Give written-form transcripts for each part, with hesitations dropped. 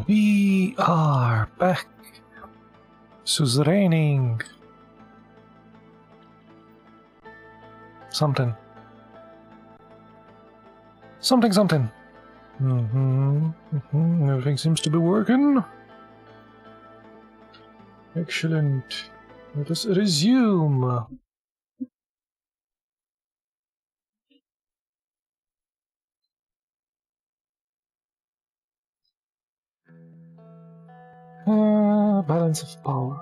We are back. Suzeraining. Something. Something. Everything seems to be working. Excellent. Let us resume. Balance of power.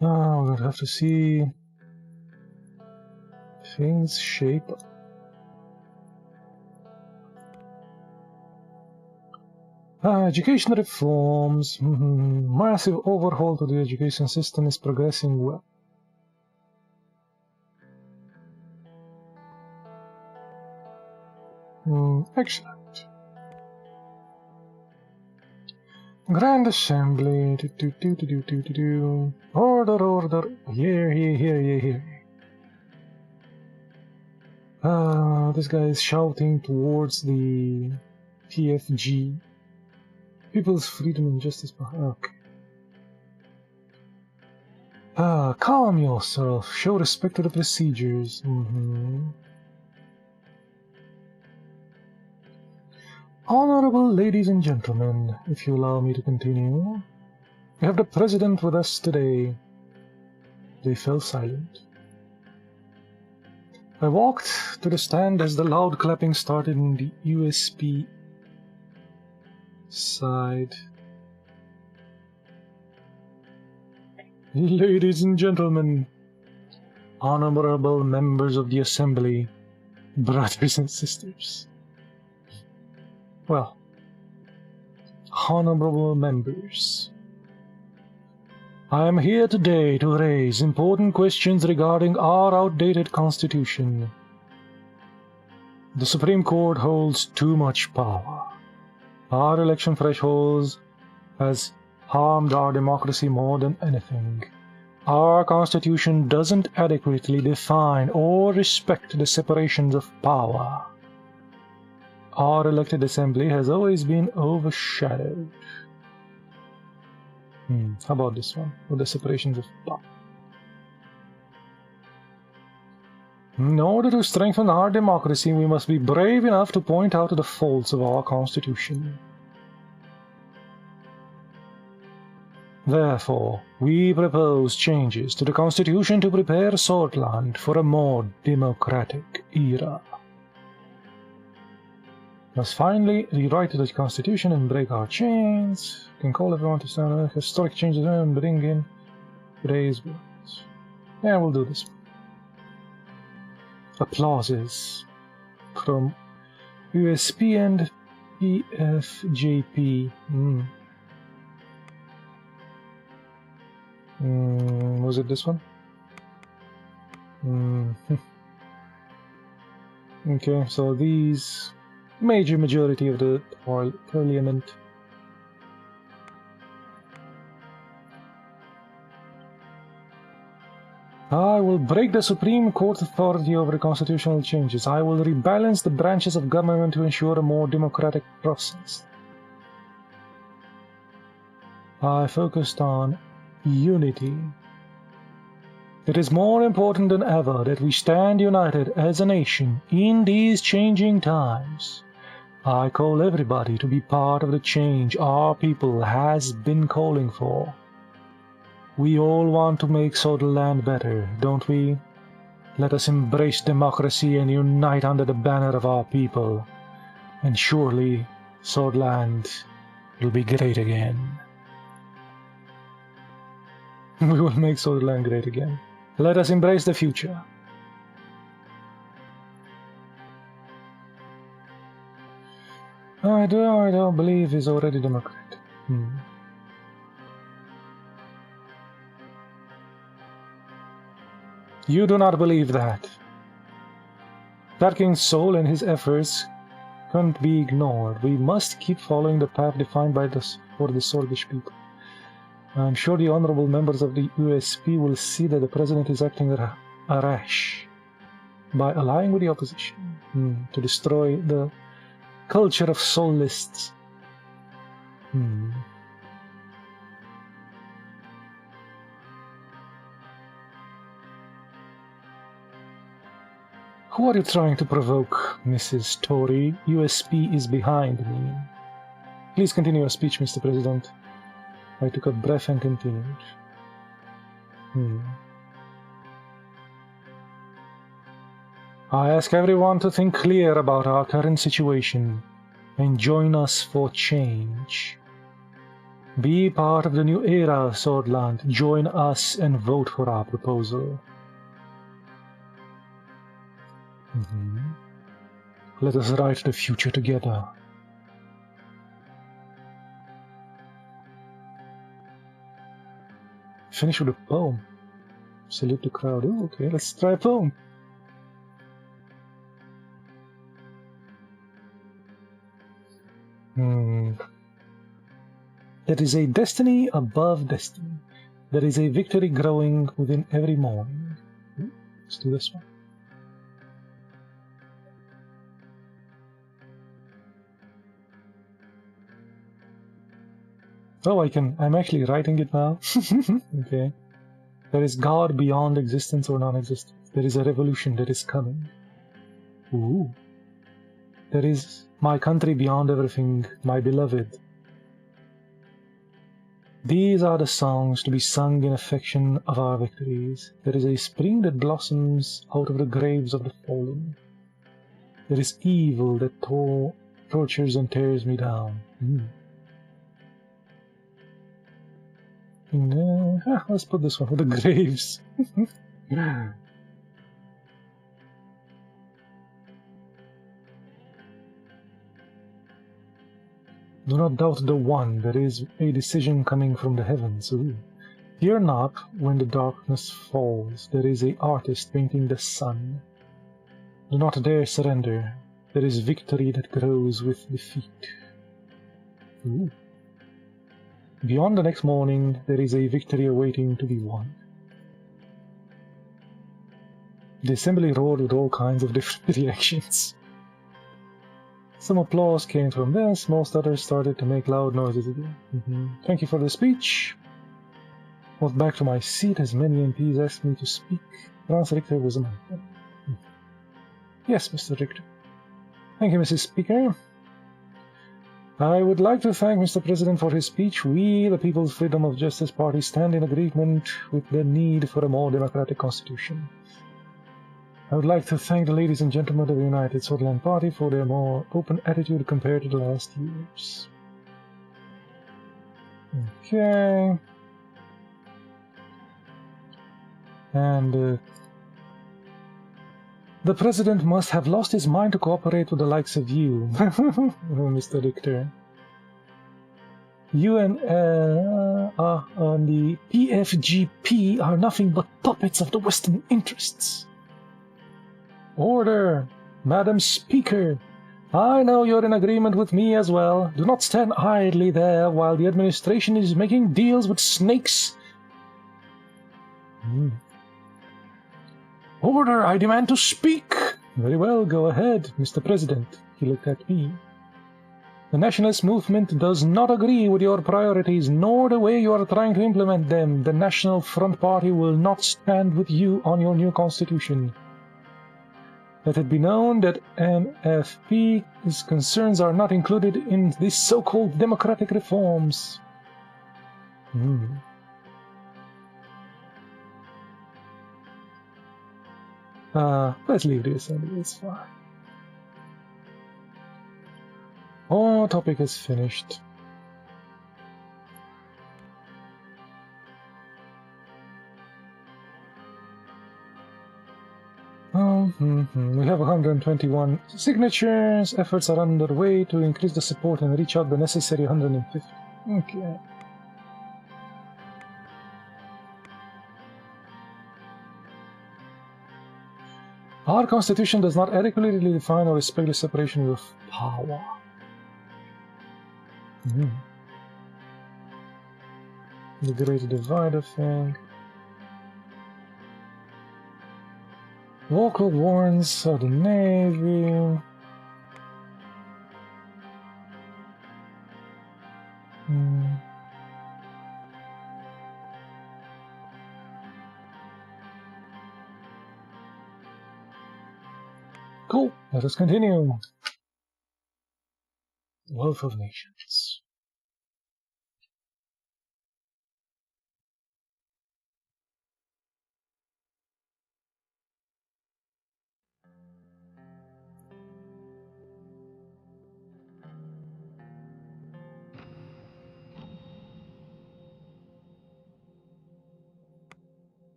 We'll have to see things shape up. Education reforms. Massive overhaul to the education system is progressing well. Excellent. Grand Assembly. Order. Here. This guy is shouting towards the PFG. People's Freedom and Justice. Okay. Calm yourself. Show respect to the procedures. Honorable ladies and gentlemen, if you allow me to continue, we have the President with us today. They fell silent. I walked to the stand as the loud clapping started in the USP side. Ladies and gentlemen, honorable members of the Assembly, brothers and sisters. Well, honorable members, I am here today to raise important questions regarding our outdated Constitution. The Supreme Court holds too much power. Our election thresholds has harmed our democracy more than anything. Our Constitution doesn't adequately define or respect the separations of power. Our elected assembly has always been overshadowed. How about this one, with the separations of power? In order to strengthen our democracy, we must be brave enough to point out the faults of our Constitution. Therefore, we propose changes to the Constitution to prepare Swortland for a more democratic era. Must finally rewrite the Constitution and break our chains. Can call everyone to stand historic changes and bring in today's words. Yeah, we'll do this. Applauses from USP and PFJP. Was it this one? Okay, so these majority of the parliament. I will break the Supreme Court authority over constitutional changes. I will rebalance the branches of government to ensure a more democratic process. I focused on unity. It is more important than ever that we stand united as a nation in these changing times. I call everybody to be part of the change our people has been calling for. We all want to make Sutherland better, don't we? Let us embrace democracy and unite under the banner of our people. And surely, Sutherland will be great again. We will make Sutherland great again. Let us embrace the future. I don't believe he's already Democrat. You do not believe that. That king's soul and his efforts can't be ignored. We must keep following the path defined by for the Sorbish people. I'm sure the honorable members of the USP will see that the president is acting rash by allying with the opposition to destroy the culture of soul lists. Who are you trying to provoke, Mrs. Tory? USP is behind me. Please continue your speech, Mr. President. I took a breath and continued. I ask everyone to think clear about our current situation and join us for change. Be part of the new era of Swordland. Join us and vote for our proposal. Let us write the future together. Finish with a poem. Salute the crowd. Ooh, okay, let's try a poem. There is a destiny above destiny. There is a victory growing within every morning. Let's do this one. Oh, I'm actually writing it now. Okay. There is God beyond existence or non-existence. There is a revolution that is coming. Ooh. There is my country beyond everything, my beloved. These are the songs to be sung in affection of our victories. There is a spring that blossoms out of the graves of the fallen. There is evil that tortures and tears me down. Let's put this one with the graves. Do not doubt the one. There is a decision coming from the heavens. Fear not when the darkness falls. There is an artist painting the sun. Do not dare surrender. There is victory that grows with defeat. Beyond the next morning, there is a victory awaiting to be won. The assembly roared with all kinds of different reactions. Some applause came from this, most others started to make loud noises again. Thank you for the speech. Moved back to my seat as many MPs asked me to speak. Franz Richter was among them. Yes, Mr. Richter. Thank you, Mrs. Speaker. I would like to thank Mr. President for his speech. We, the People's Freedom of Justice Party, stand in agreement with the need for a more democratic constitution. I would like to thank the ladies and gentlemen of the United Sutherland Party for their more open attitude compared to the last years. Okay. And the President must have lost his mind to cooperate with the likes of you, Mr. Richter. You and the PFGP are nothing but puppets of the Western interests. Order! Madam Speaker, I know you're in agreement with me as well. Do not stand idly there while the administration is making deals with snakes. Order, I demand to speak. Very well, go ahead, Mr. President. He looked at me. The nationalist movement does not agree with your priorities, nor the way you are trying to implement them. The National Front Party will not stand with you on your new constitution. Let it be known that NFP's concerns are not included in these so-called democratic reforms. Let's leave the assembly, it's fine. Oh, topic is finished. We have 121 signatures. Efforts are underway to increase the support and reach out the necessary 150. Okay. Our constitution does not adequately define or respect the separation of power. The Great Divider thing. Local warrants of the Navy. Cool, let us continue. Wealth of Nations.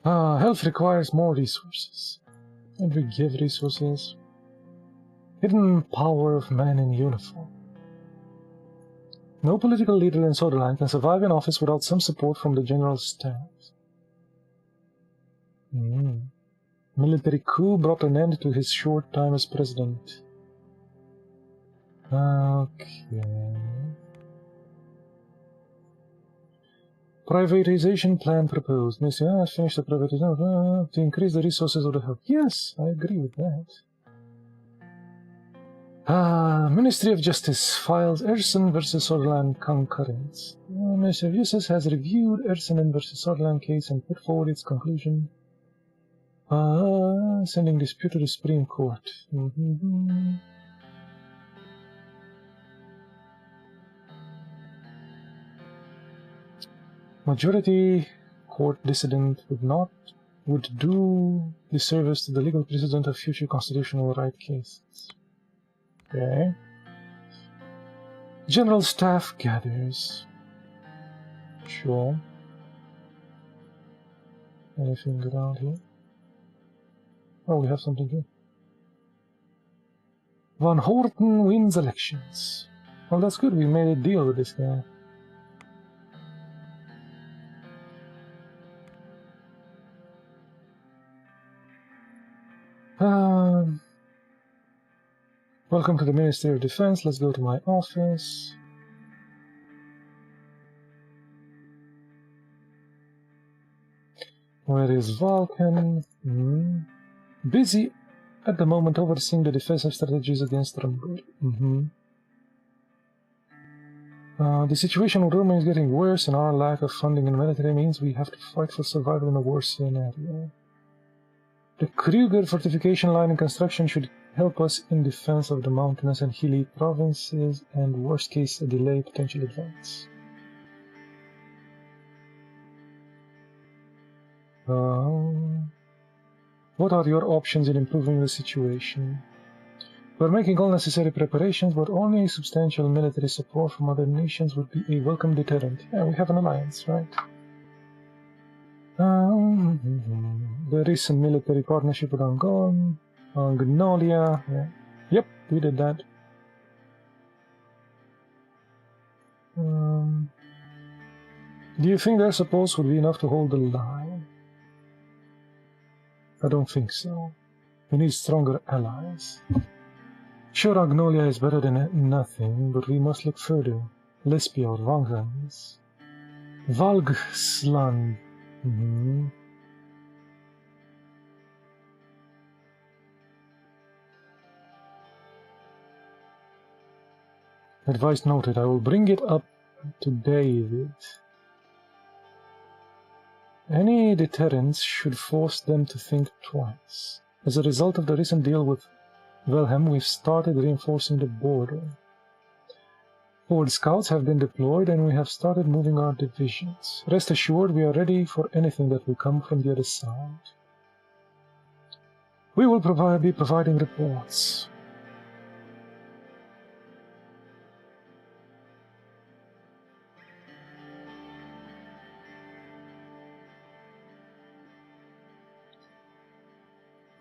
Health requires more resources. And we give resources. Hidden power of man in uniform. No political leader in Suzerain can survive in office without some support from the general staff. Military coup brought an end to his short time as president. Okay. Privatization plan proposed. Monsieur has finished the privatization to increase the resources of the health. Yes, I agree with that. Ministry of Justice files Erson versus Suzerain concurrence. Ministry of Justice has reviewed Erson versus Suzerain case and put forward its conclusion. Sending dispute to the Supreme Court. Majority court dissident would do disservice to the legal precedent of future constitutional right cases. Okay. General staff gathers. Sure. Anything around here? Oh, we have something here. Van Horten wins elections. Well, that's good. We made a deal with this guy. Welcome to the Ministry of Defense. Let's go to my office. Where is Vulcan? Busy at the moment overseeing the defensive strategies against Rumble. The situation with Rome is getting worse, and our lack of funding in the military means we have to fight for survival in a war scenario. The Kruger fortification line in construction should help us in defense of the mountainous and hilly provinces, and worst case, a delay potential advance. What are your options in improving the situation? We're making all necessary preparations, but only substantial military support from other nations would be a welcome deterrent. Yeah, we have an alliance, right? The recent military partnership with Angola, Gnolia, yeah. Yep, we did that. Do you think their support would be enough to hold the line? I don't think so. We need stronger allies. Sure, Agnolia is better than nothing, but we must look further. Lesbia or Vangrans. Valgsland. Advice noted. I will bring it up to David. Any deterrence should force them to think twice. As a result of the recent deal with Wilhelm, we've started reinforcing the border. Forward scouts have been deployed and we have started moving our divisions. Rest assured, we are ready for anything that will come from the other side. We will be providing reports.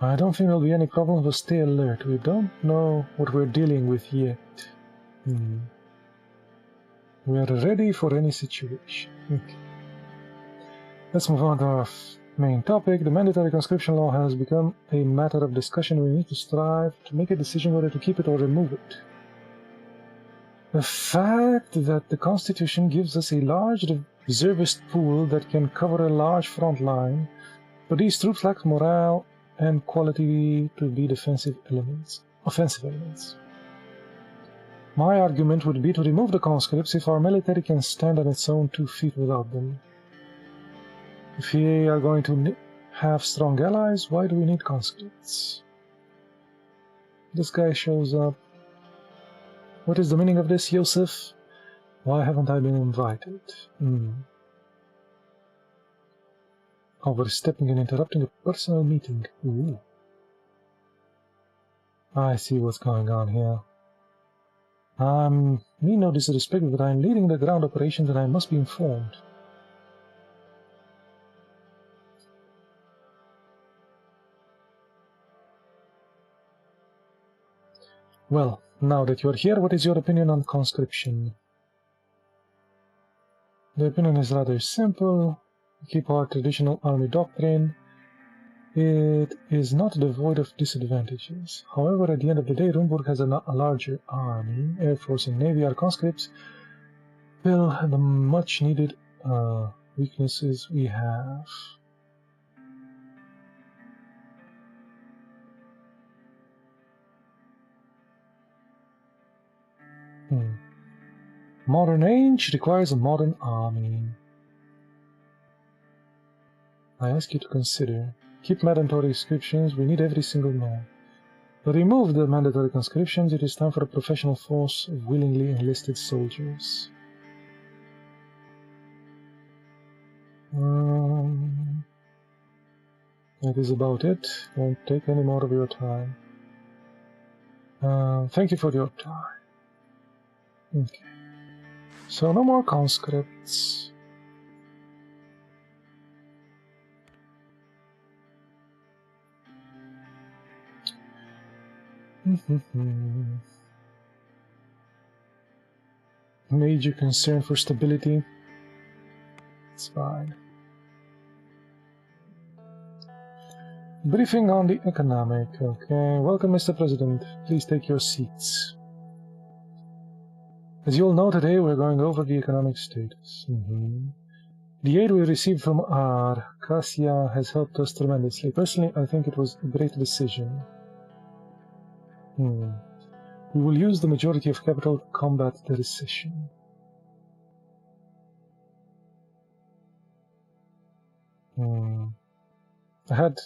I don't think there'll be any problem, but stay alert. We don't know what we're dealing with yet. We are ready for any situation. Okay. Let's move on to our main topic. The mandatory conscription law has become a matter of discussion. We need to strive to make a decision whether to keep it or remove it. The fact that the Constitution gives us a large reservist pool that can cover a large front line, but these troops lack morale and quality to be offensive elements. My argument would be to remove the conscripts if our military can stand on its own 2 feet without them. If we are going to have strong allies, why do we need conscripts? This guy shows up. What is the meaning of this, Joseph? Why haven't I been invited? Overstepping and interrupting a personal meeting. Ooh. I see what's going on here. Me no disrespect, but I'm leading the ground operations and I must be informed. Well, now that you're here, what is your opinion on conscription? The opinion is rather simple. Keep our traditional army doctrine. It is not devoid of disadvantages. However, at the end of the day, Rumburg has a larger army. Air Force and Navy are conscripts. Fill the much needed weaknesses we have. Modern age requires a modern army. I ask you to consider. Keep mandatory conscriptions, we need every single man. Remove the mandatory conscriptions, it is time for a professional force of willingly enlisted soldiers. That is about it. Won't take any more of your time. Thank you for your time. Okay. So no more conscripts. Major concern for stability. It's fine. Briefing on the economic. Okay, welcome, Mr. President. Please take your seats. As you'll know, today we're going over the economic status. The aid we received from Arcasia has helped us tremendously. Personally, I think it was a great decision. We will use the majority of capital to combat the recession. I had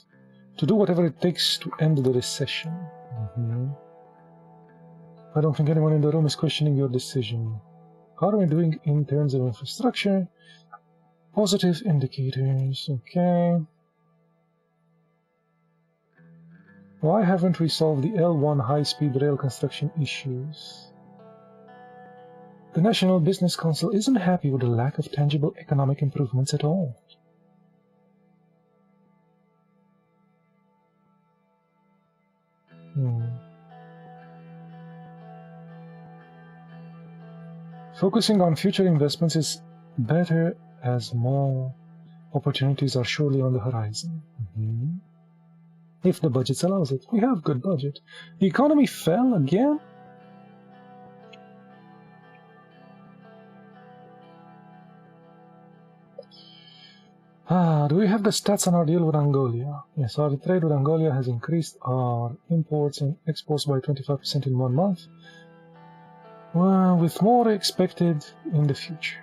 to do whatever it takes to end the recession. I don't think anyone in the room is questioning your decision. How are we doing in terms of infrastructure? Positive indicators, okay. Why haven't we solved the L1 high-speed rail construction issues? The National Business Council isn't happy with the lack of tangible economic improvements at all. Focusing on future investments is better as more opportunities are surely on the horizon. If the budget allows it. We have good budget. The economy fell again? Do we have the stats on our deal with Angola? Yes, our trade with Angola has increased our imports and exports by 25% in 1 month, with more expected in the future.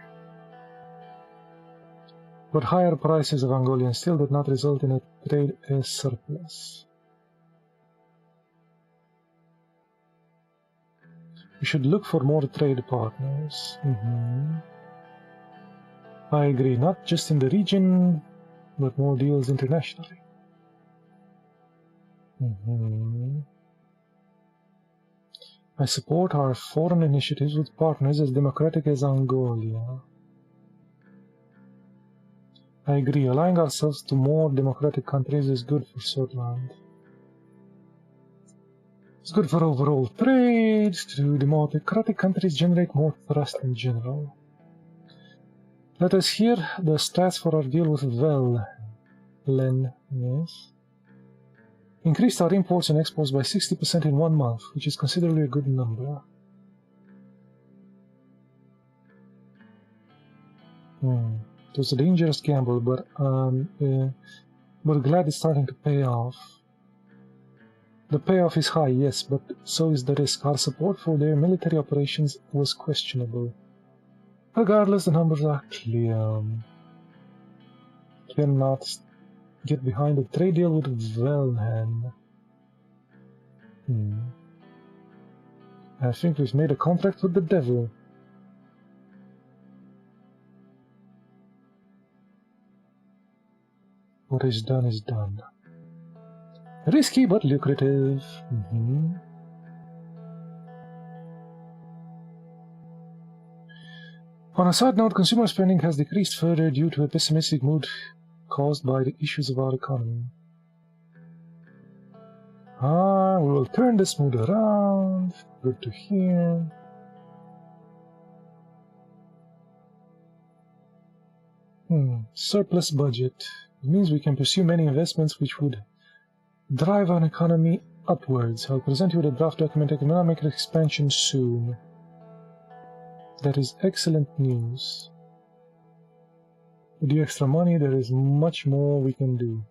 But higher prices of Angolian still did not result in a trade surplus. We should look for more trade partners. I agree, not just in the region, but more deals internationally. I support our foreign initiatives with partners as democratic as Angola. I agree, aligning ourselves to more democratic countries is good for Switzerland. It's good for overall trade. To democratic countries generate more trust in general. Let us hear the stats for our deal with Velen. Yes. Increased our imports and exports by 60% in 1 month, which is considerably a good number. It was a dangerous gamble, but we're glad it's starting to pay off. The payoff is high, yes, but so is the risk. Our support for their military operations was questionable. Regardless, the numbers are clear. Cannot get behind a trade deal with Velhen. I think we've made a contract with the devil. What is done is done. Risky but lucrative. On a side note, consumer spending has decreased further due to a pessimistic mood caused by the issues of our economy. We will turn this mood around. Good to hear. Surplus budget. It means we can pursue many investments which would drive our economy upwards. I'll present you with a draft document economic expansion soon. That is excellent news. With the extra money, there is much more we can do.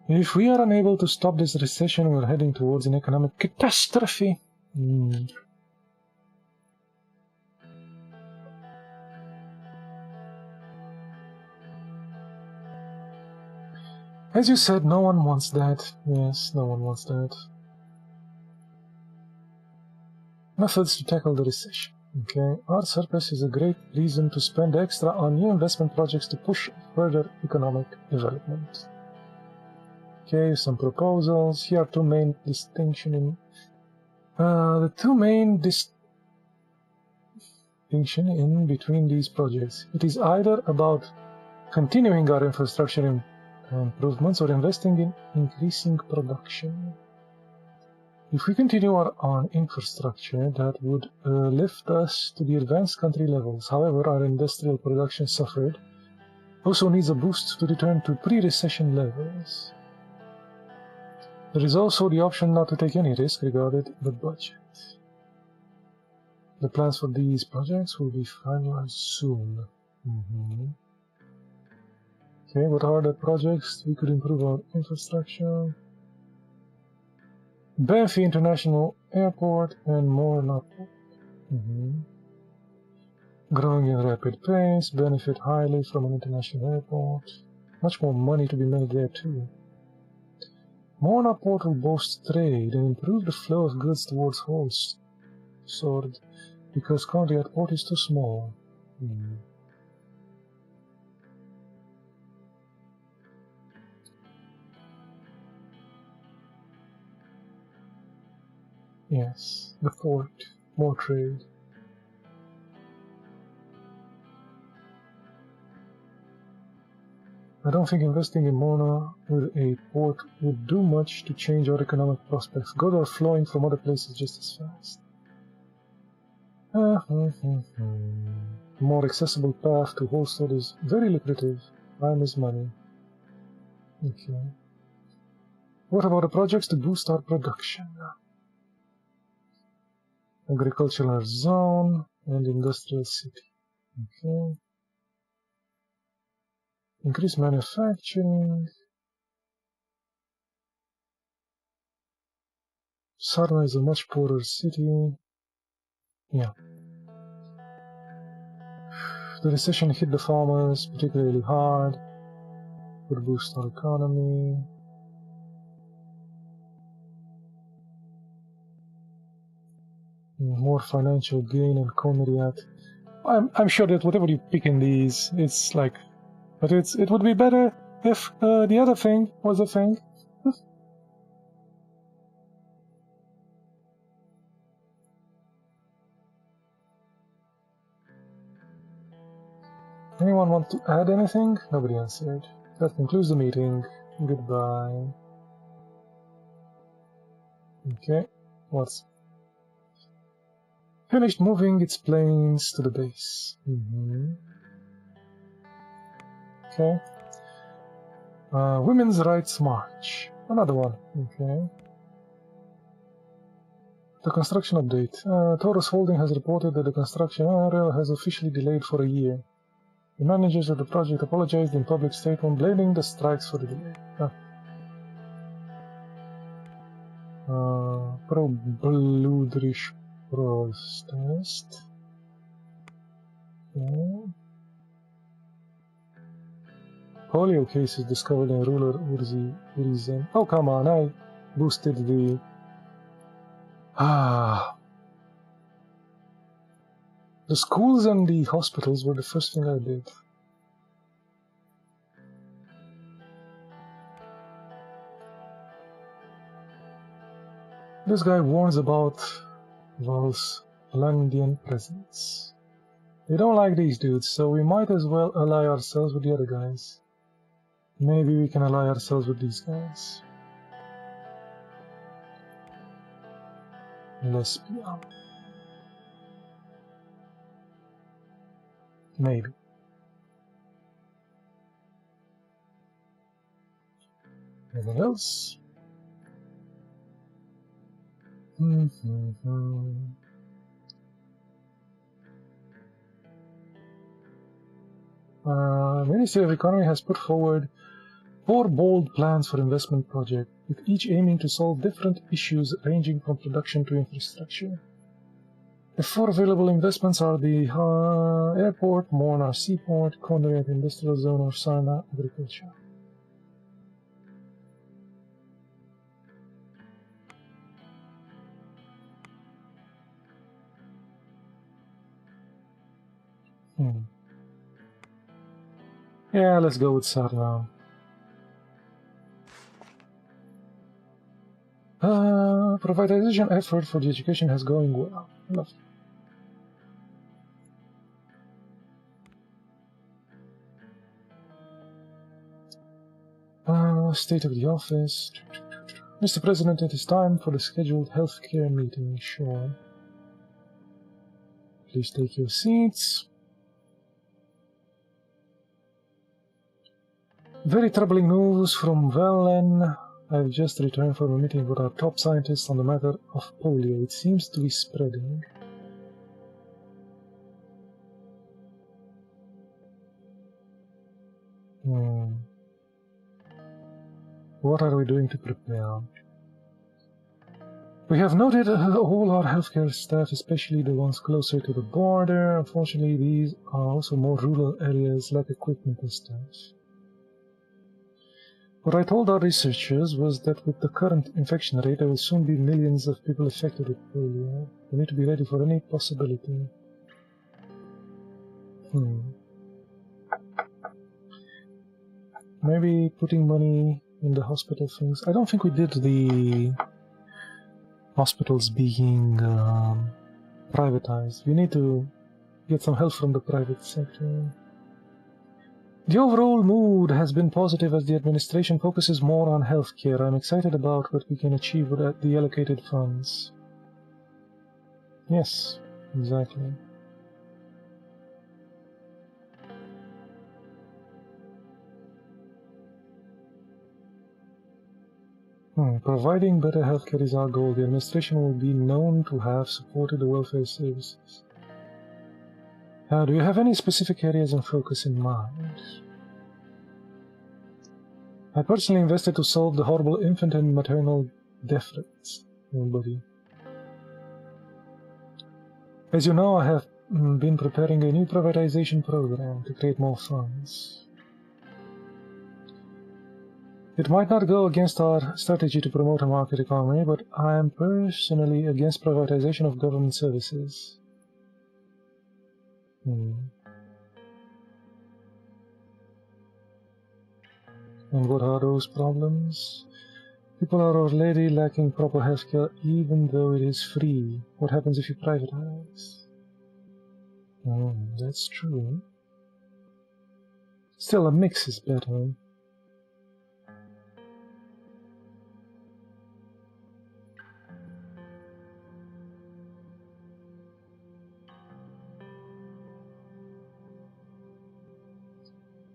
If we are unable to stop this recession, we're heading towards an economic catastrophe. As you said, no one wants that. Yes, no one wants that. Methods to tackle the recession. Okay, our surplus is a great reason to spend extra on new investment projects to push further economic development. Okay, some proposals. Here are two main distinctions in the two main distinction in between these projects. It is either about continuing our infrastructure improvements or investing in increasing production. If we continue on infrastructure, that would lift us to the advanced country levels. However, our industrial production suffered. Also needs a boost to return to pre-recession levels. There is also the option not to take any risk regarding the budget. The plans for these projects will be finalized soon. Okay, what are the projects? We could improve our infrastructure. Banfi International Airport and more not. Growing in rapid pace, benefit highly from an international airport. Much more money to be made there too. Morna Port will boast trade and improve the flow of goods towards Holst Sword, because currently that port is too small. Yes, the port, more trade. I don't think investing in Mona with a port would do much to change our economic prospects. Goods are flowing from other places just as fast. More accessible path to Holstead is very lucrative. Time is money. Okay. What about the projects to boost our production? Agricultural zone and industrial city. Okay. Increase manufacturing. Sarna is a much poorer city. Yeah. The recession hit the farmers particularly hard. Would boost our economy. More financial gain and commodiat. I'm sure that whatever you pick in these, it's like, but it would be better if the other thing was a thing. Anyone want to add anything? Nobody answered. That concludes the meeting. Goodbye. Okay, what's finished moving its planes to the base. Okay. Women's Rights March. Another one. Okay. The construction update. Taurus Holding has reported that the construction area has officially delayed for a year. The managers of the project apologized in public statement, blaming the strikes for the delay. Pro-Bloodrich protest. Okay. Polio cases discovered in rural Urizen. Oh, come on, I boosted the... The schools and the hospitals were the first thing I did. This guy warns about Val's Landian presence. We don't like these dudes, so we might as well ally ourselves with the other guys. Maybe we can ally ourselves with these guys. Lesbia. Maybe. Anything else? Ministry of Economy has put forward 4 bold plans for investment projects, with each aiming to solve different issues ranging from production to infrastructure. The 4 available investments are the airport, Mornar Seaport, Conrad Industrial Zone, or Sarna Agriculture. Yeah, let's go with Sarna. Privatization effort for the education has going well. Lovely. State of the office. Mr. President, it is time for the scheduled healthcare meeting. Sure. Please take your seats. Very troubling news from Velen. I've just returned from a meeting with our top scientists on the matter of polio. It seems to be spreading. What are we doing to prepare? We have noted all our healthcare staff, especially the ones closer to the border. Unfortunately, these are also more rural areas, lack equipment and staff. What I told our researchers was that with the current infection rate, there will soon be millions of people affected with polio. We need to be ready for any possibility. Maybe putting money in the hospital things. I don't think we did the hospitals being privatized. We need to get some help from the private sector. The overall mood has been positive as the administration focuses more on healthcare. I'm excited about what we can achieve with the allocated funds. Yes, exactly. Providing better healthcare is our goal. The administration will be known to have supported the welfare services. Do you have any specific areas and focus in mind? I personally invested to solve the horrible infant and maternal death rates. Nobody. As you know, I have been preparing a new privatization program to create more funds. It might not go against our strategy to promote a market economy, but I am personally against privatization of government services. And what are those problems? People are already lacking proper healthcare even though it is free. What happens if you privatize? That's true. Still, a mix is better.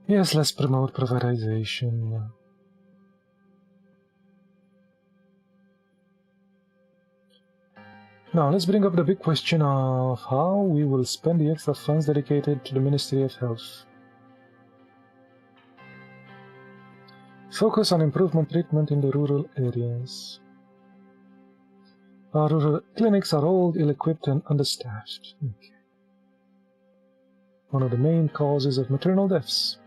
Yes, let's promote privatization. Now, let's bring up the big question of how we will spend the extra funds dedicated to the Ministry of Health. Focus on improvement treatment in the rural areas. Our rural clinics are old, ill-equipped, and understaffed. Okay. One of the main causes of maternal deaths.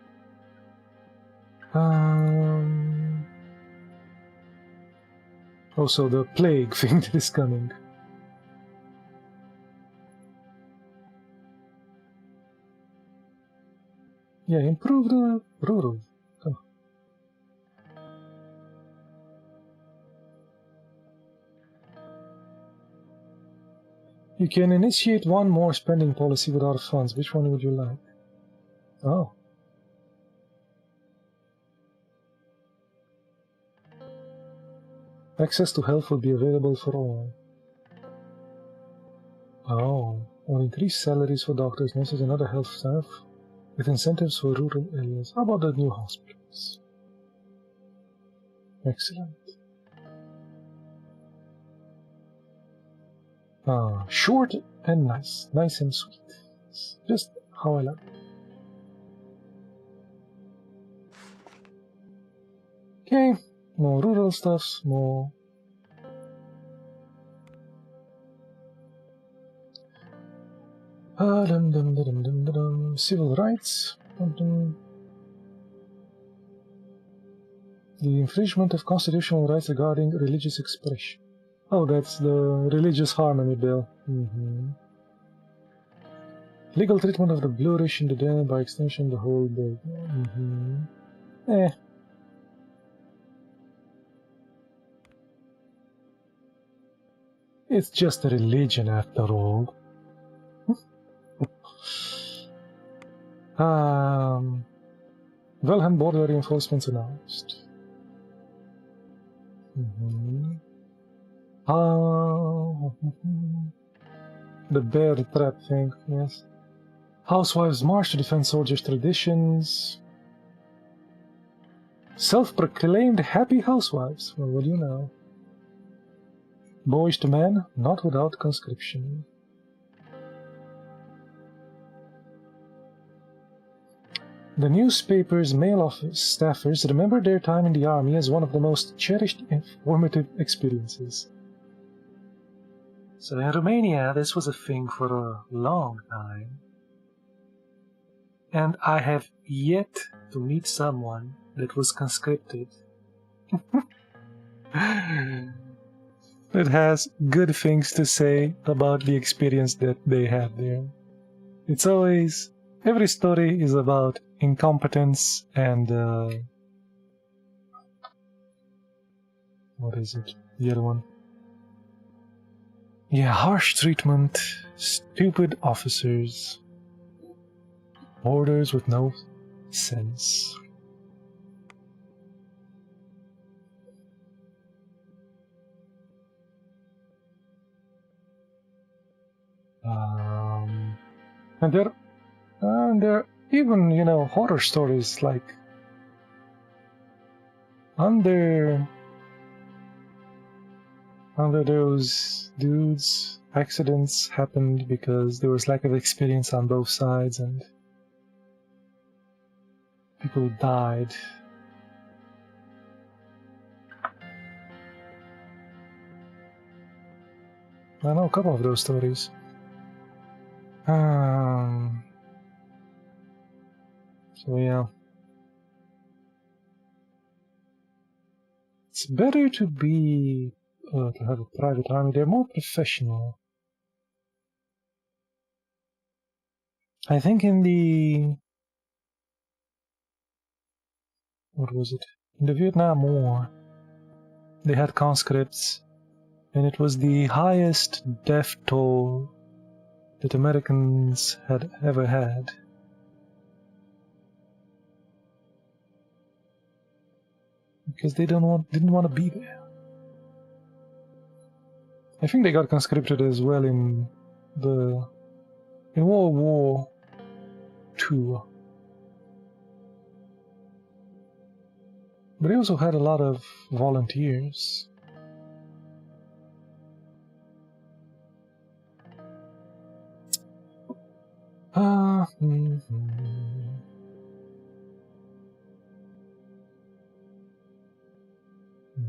Also, the plague thing that is coming. Yeah, improve the rural. Oh. You can initiate one more spending policy with our funds. Which one would you like? Oh. Access to health will be available for all. Oh. Or increase salaries for doctors, nurses, and other health staff with incentives for rural areas. How about the new hospitals? Excellent. Short and nice. Nice and sweet. It's just how I like it. Okay, more rural stuff, more... Civil rights. The infringement of constitutional rights regarding religious expression. Oh, that's the religious harmony bill. Legal treatment of the bluish in the den, by extension the whole bill. It's just a religion after all. Wilhelm border reinforcements announced. The bear trap thing, yes. Housewives march to defend soldiers' traditions. Self-proclaimed happy housewives. Well, what do you know? Boys to men, not without conscription. The newspaper's mail office staffers remember their time in the army as one of the most cherished and formative experiences. So in Romania, this was a thing for a long time. And I have yet to meet someone that was conscripted. That has good things to say about the experience that they had there. It's always... Every story is about incompetence and... what is it? The other one? Yeah, harsh treatment, stupid officers, orders with no sense. And there are even, you know, horror stories like under those dudes, accidents happened because there was lack of experience on both sides and people died. I know a couple of those stories. So yeah. It's better to be to have a private army. They're more professional. I think in the what was it? In the Vietnam War, they had conscripts, and it was the highest death toll that Americans had ever had. Because they didn't want to be there. I think they got conscripted as well in World War II. But they also had a lot of volunteers.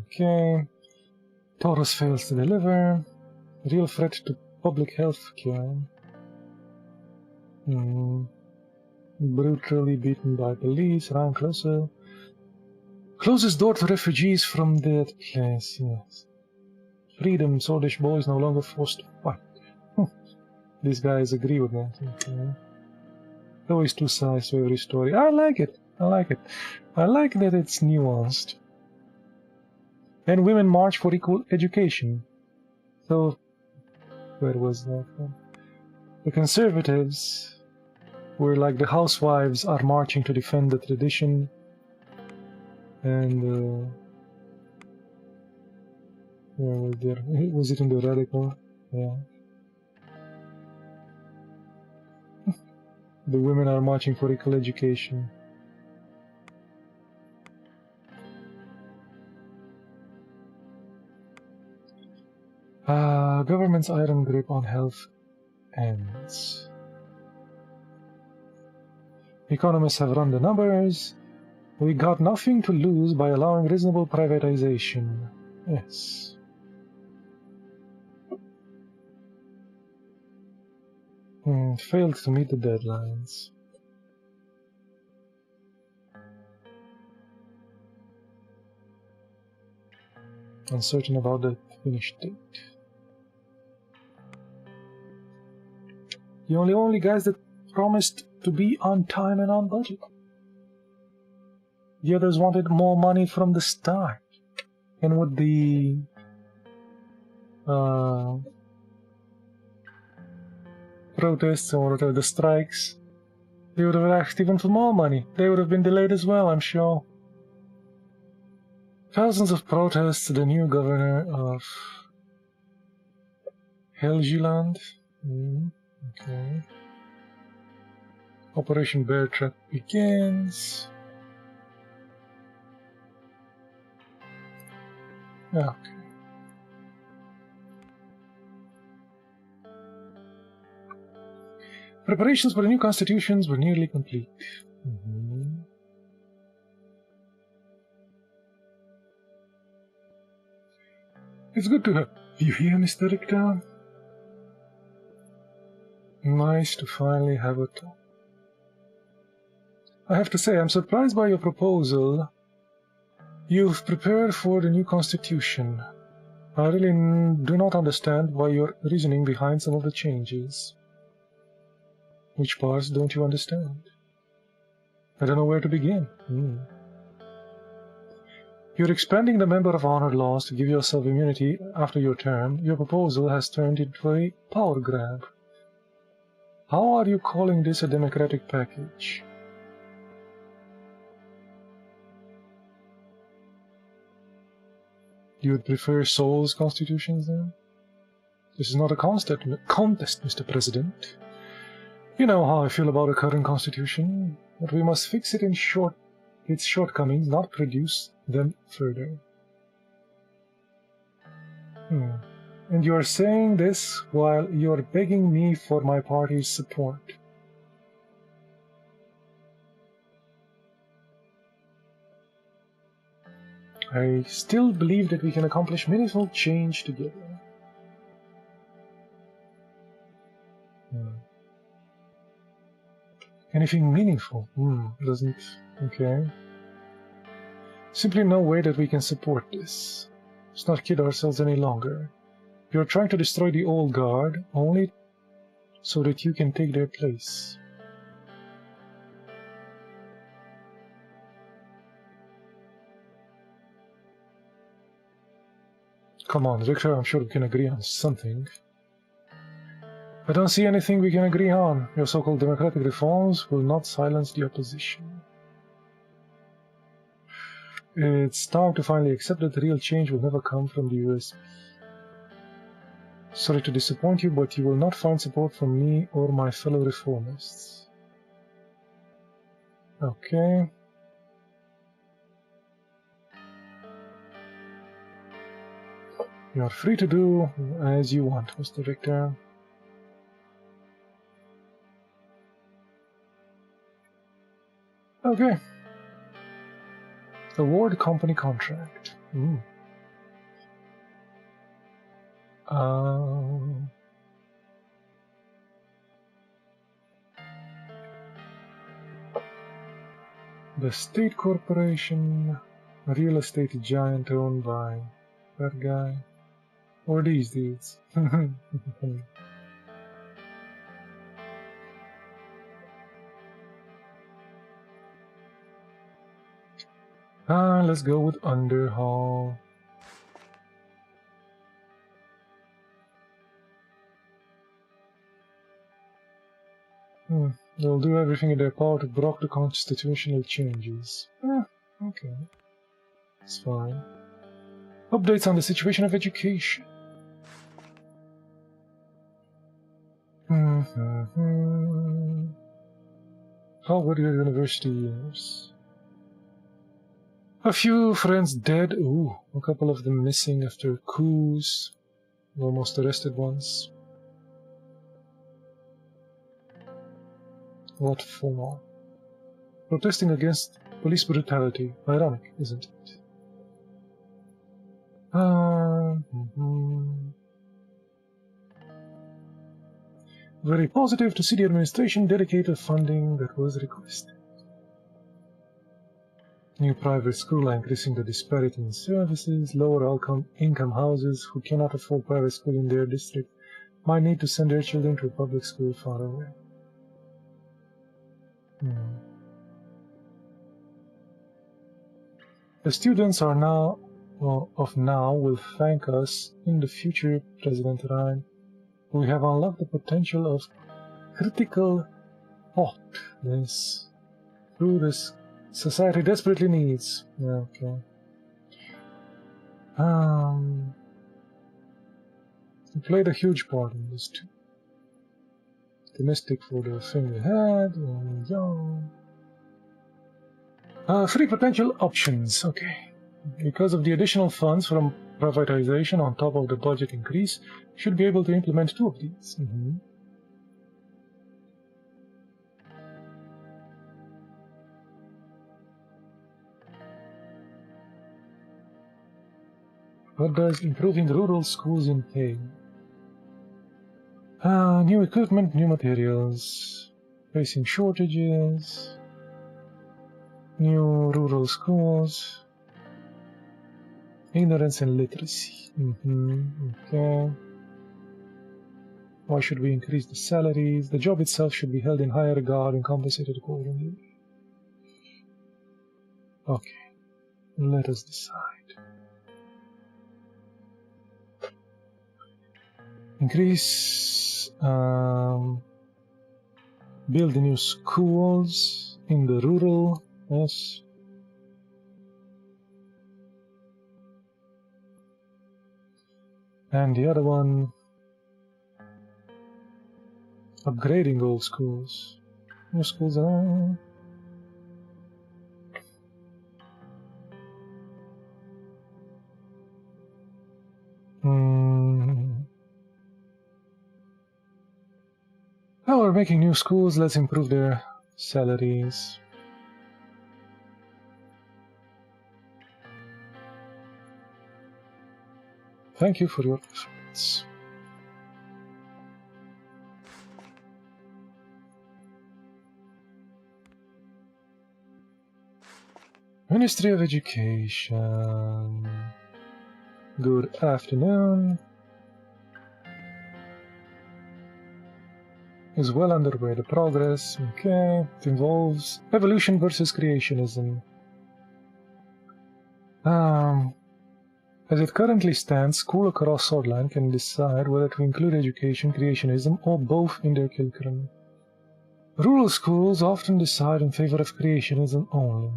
Okay. Taurus fails to deliver. Real threat to public health care. Brutally beaten by police. Run closer. Closes door to refugees from that place, yes. Freedom, Swedish boys no longer forced to fight. These guys agree with that. Okay. Always two sides to every story. I like it. I like that it's nuanced. And women march for equal education. So, where was that from? The conservatives were like the housewives are marching to defend the tradition. And, where was there? Was it in the radical? Yeah. The women are marching for equal education. Government's iron grip on health ends. Economists have run the numbers. We got nothing to lose by allowing reasonable privatization. Yes. Failed to meet the deadlines. Uncertain about the finish date. The only guys that promised to be on time and on budget. The others wanted more money from the start. And with the protests or the strikes, they would have asked even for more money. They would have been delayed as well, I'm sure. Thousands of protests to the new governor of Helgeland. Okay. Operation Bear Trap begins. Okay. Preparations for the new constitutions were nearly complete. It's good to have you here, Mr. Richter. Nice to finally have a talk. I have to say, I'm surprised by your proposal. You've prepared for the new constitution. I really do not understand why your reasoning behind some of the changes. Which parts don't you understand? I don't know where to begin. You're expanding the Member of Honor laws to give yourself immunity after your term. Your proposal has turned into a power grab. How are you calling this a democratic package? You would prefer Seoul's constitutions then? This is not a contest, Mr. President. You know how I feel about the current constitution, but we must fix it in its shortcomings, not produce them further. And you are saying this while you are begging me for my party's support. I still believe that we can accomplish meaningful change together. Anything meaningful? Doesn't... Okay. Simply no way that we can support this. Let's not kid ourselves any longer. You're trying to destroy the old guard only so that you can take their place. Come on, Victor, I'm sure we can agree on something. I don't see anything we can agree on. Your so-called democratic reforms will not silence the opposition. It's time to finally accept that real change will never come from the US. Sorry to disappoint you, but you will not find support from me or my fellow reformists. Okay. You are free to do as you want, Mr. Victor. Okay. Award company contract. The state corporation, a real estate giant owned by that guy, or these dudes. Let's go with Underhall. They'll do everything in their power to block the constitutional changes. Okay. It's fine. Updates on the situation of education. How were your university years? A few friends dead. Ooh, a couple of them missing after coups. Almost arrested once. What for? Protesting against police brutality. Ironic, isn't it? Very positive to see the administration dedicated funding that was requested. New private school are increasing the disparity in services. Lower income houses who cannot afford private school in their district might need to send their children to a public school far away. The students are now will thank us in the future, President Ryan. We have unlocked the potential of critical thought. This through this society desperately needs. Yeah, okay. We played a huge part in this too. Optimistic for the thing ahead. Three potential options. Okay. Because of the additional funds from privatization on top of the budget increase, should be able to implement two of these. What does improving rural schools entail? New equipment, new materials, facing shortages, new rural schools, ignorance and literacy. Okay. Why should we increase the salaries? The job itself should be held in higher regard and compensated accordingly. Okay. Let us decide. Increase, build new schools in the rural, yes. And the other one, upgrading old schools. New schools are... Oh, we're making new schools, let's improve their salaries. Thank you for your efforts. Ministry of Education. Good afternoon. Is well underway. The progress, okay. It involves evolution versus creationism. As it currently stands, school across Swordland can decide whether to include education, creationism, or both in their curriculum. Rural schools often decide in favor of creationism only.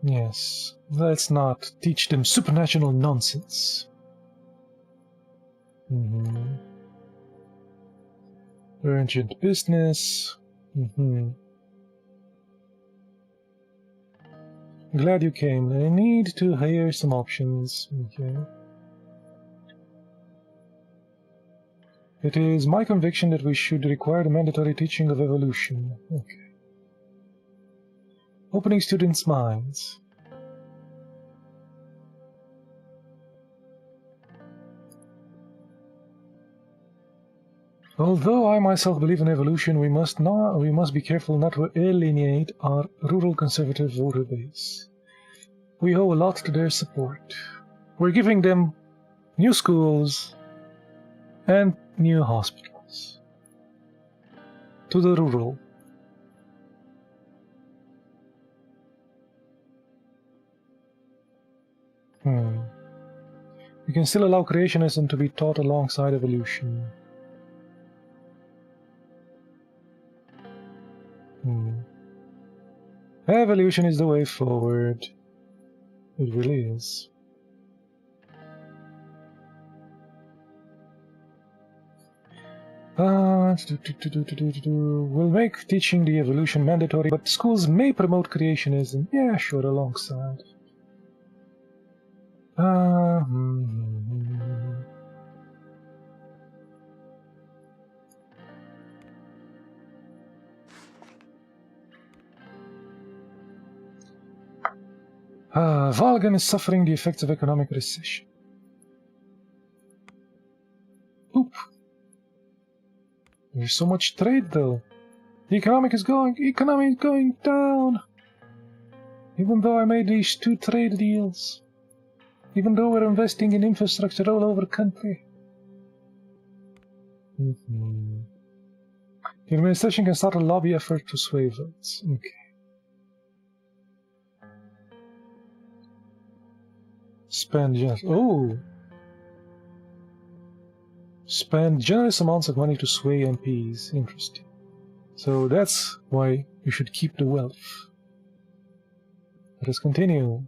Yes, let's not teach them supernatural nonsense. Urgent business. Glad you came. I need to hear some options. Okay. It is my conviction that we should require the mandatory teaching of evolution. Okay. Opening students' minds. Although I myself believe in evolution, we must be careful not to alienate our rural conservative voter base. We owe a lot to their support. We're giving them new schools and new hospitals. To the rural. We can still allow creationism to be taught alongside evolution. Evolution is the way forward. It really is. We'll make teaching the evolution mandatory, but schools may promote creationism. Yeah, sure, alongside. Valgan is suffering the effects of economic recession. Oop. There's so much trade, though. The economy is going down. Even though I made these 2 trade deals. Even though we're investing in infrastructure all over the country. The administration can start a lobby effort to sway votes. Okay. Spend generous amounts of money to sway MPs. Interesting. So that's why you should keep the wealth. Let us continue.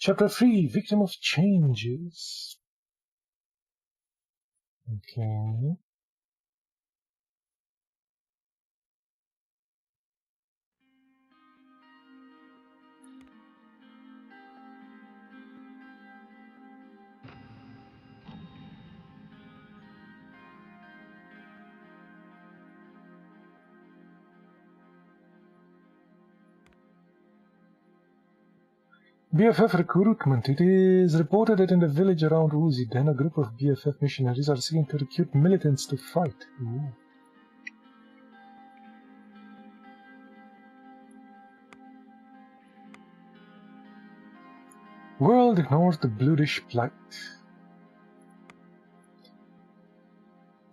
Chapter 3, Victim of Changes. Okay. BFF recruitment. It is reported that in the village around Uziden, a group of BFF missionaries are seeking to recruit militants to fight. Ooh. World ignores the Bluish plight.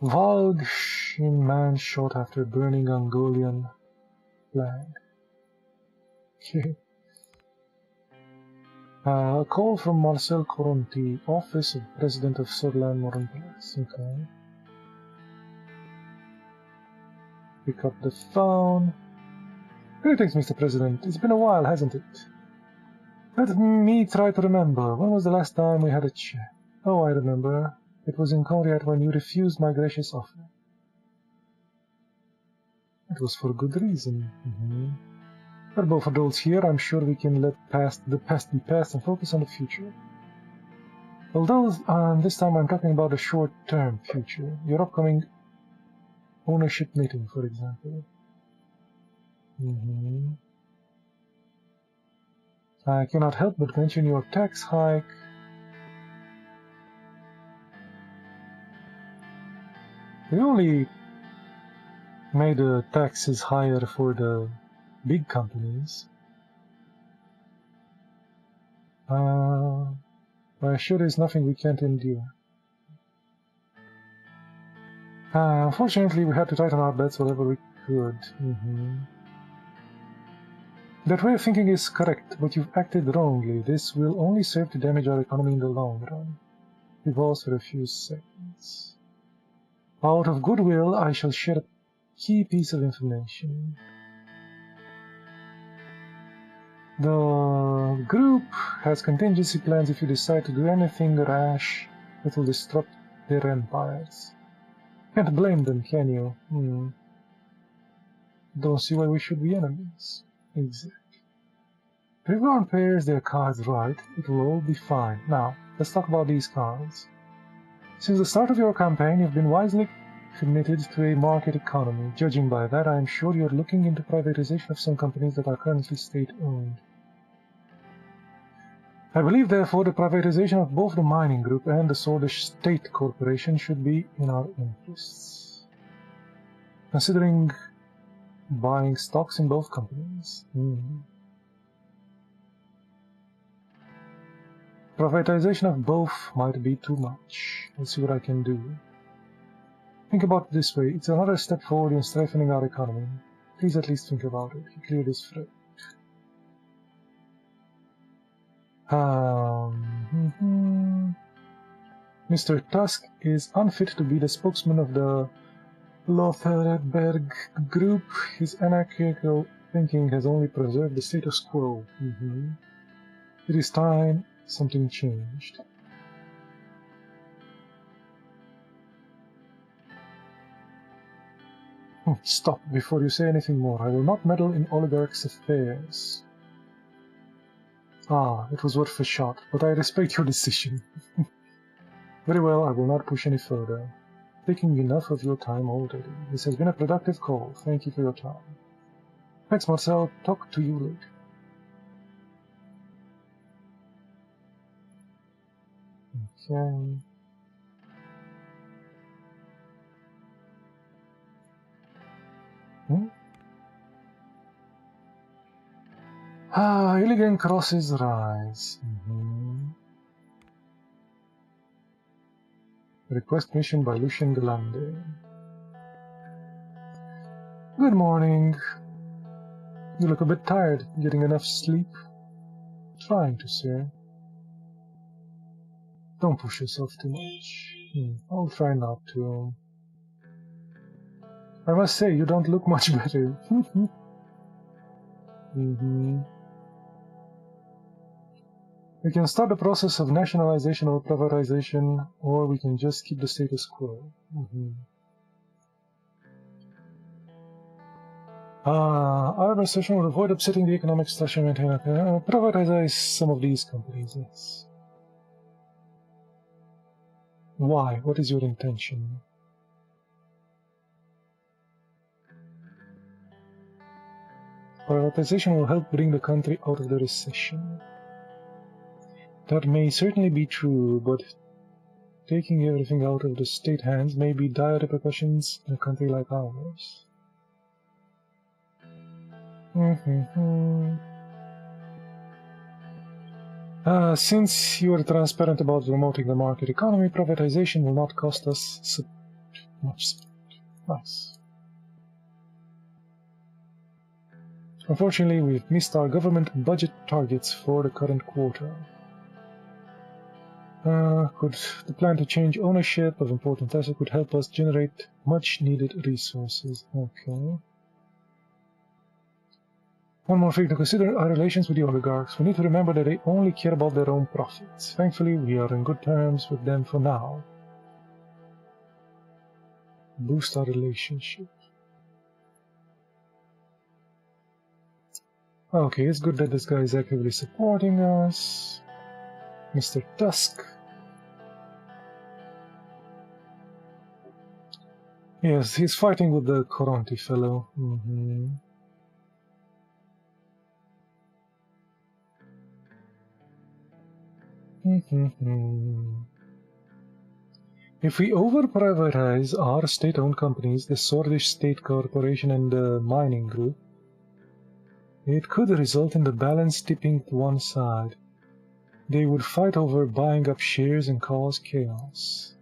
Valgshin man shot after burning Angolian flag. Okay. A call from Marcel Coronti, Office of President of Sorlan Modern Palace. Okay. Pick up the phone. Greetings, Mr. President. It's been a while, hasn't it? Let me try to remember. When was the last time we had a chat? Oh, I remember. It was in Conrad when you refused my gracious offer. It was for good reason. We're both adults here. I'm sure we can let the past be past and focus on the future. Although this time I'm talking about the short-term future. Your upcoming ownership meeting, for example. I cannot help but mention your tax hike. We only made the taxes higher for the big companies. I sure there's nothing we can't endure. Unfortunately, we had to tighten our bets whatever we could. That way of thinking is correct, but you've acted wrongly. This will only serve to damage our economy in the long run. We pause for a few seconds. Out of goodwill, I shall share a key piece of information. The group has contingency plans if you decide to do anything rash that will disrupt their empires. Can't blame them, can you? Don't see why we should be enemies. Exactly. If everyone pairs their cards right, it will all be fine. Now, let's talk about these cards. Since the start of your campaign, you've been wisely committed to a market economy. Judging by that, I am sure you're looking into privatization of some companies that are currently state-owned. I believe, therefore, the privatization of both the mining group and the Swordish State Corporation should be in our interests. Considering buying stocks in both companies. Privatization of both might be too much. Let's see what I can do. Think about it this way. It's another step forward in strengthening our economy. Please at least think about it. Clear this threat. Mr. Tusk is unfit to be the spokesman of the Lotharberg group. His anarchical thinking has only preserved the status quo. It is time something changed. Stop before you say anything more. I will not meddle in oligarchs' affairs. It was worth a shot, but I respect your decision. Very well, I will not push any further. Taking enough of your time already. This has been a productive call. Thank you for your time. Thanks, Marcel. Talk to you later. Okay. Illigan crosses rise. Request mission by Lucien Galande. Good morning. You look a bit tired. Getting enough sleep? Trying to, sir. Don't push yourself too much. I'll try not to. I must say, you don't look much better. We can start the process of nationalization or privatization, or we can just keep the status quo. Our administration will avoid upsetting the economic structure and maintain privatize some of these companies, yes. Why? What is your intention? Privatization will help bring the country out of the recession. That may certainly be true, but taking everything out of the state hands may be dire repercussions in a country like ours. Since you are transparent about promoting the market economy, privatization will not cost us so much. Nice. Unfortunately, we've missed our government budget targets for the current quarter. The plan to change ownership of important assets could help us generate much-needed resources. Okay. One more thing to consider: our relations with the oligarchs. We need to remember that they only care about their own profits. Thankfully, we are in good terms with them for now. Boost our relationship. Okay, it's good that this guy is actively supporting us. Mr. Tusk. Yes, he's fighting with the Coronti fellow. If we over-privatize our state-owned companies, the Swordish State Corporation and the Mining Group, it could result in the balance tipping to one side. They would fight over buying up shares and cause chaos.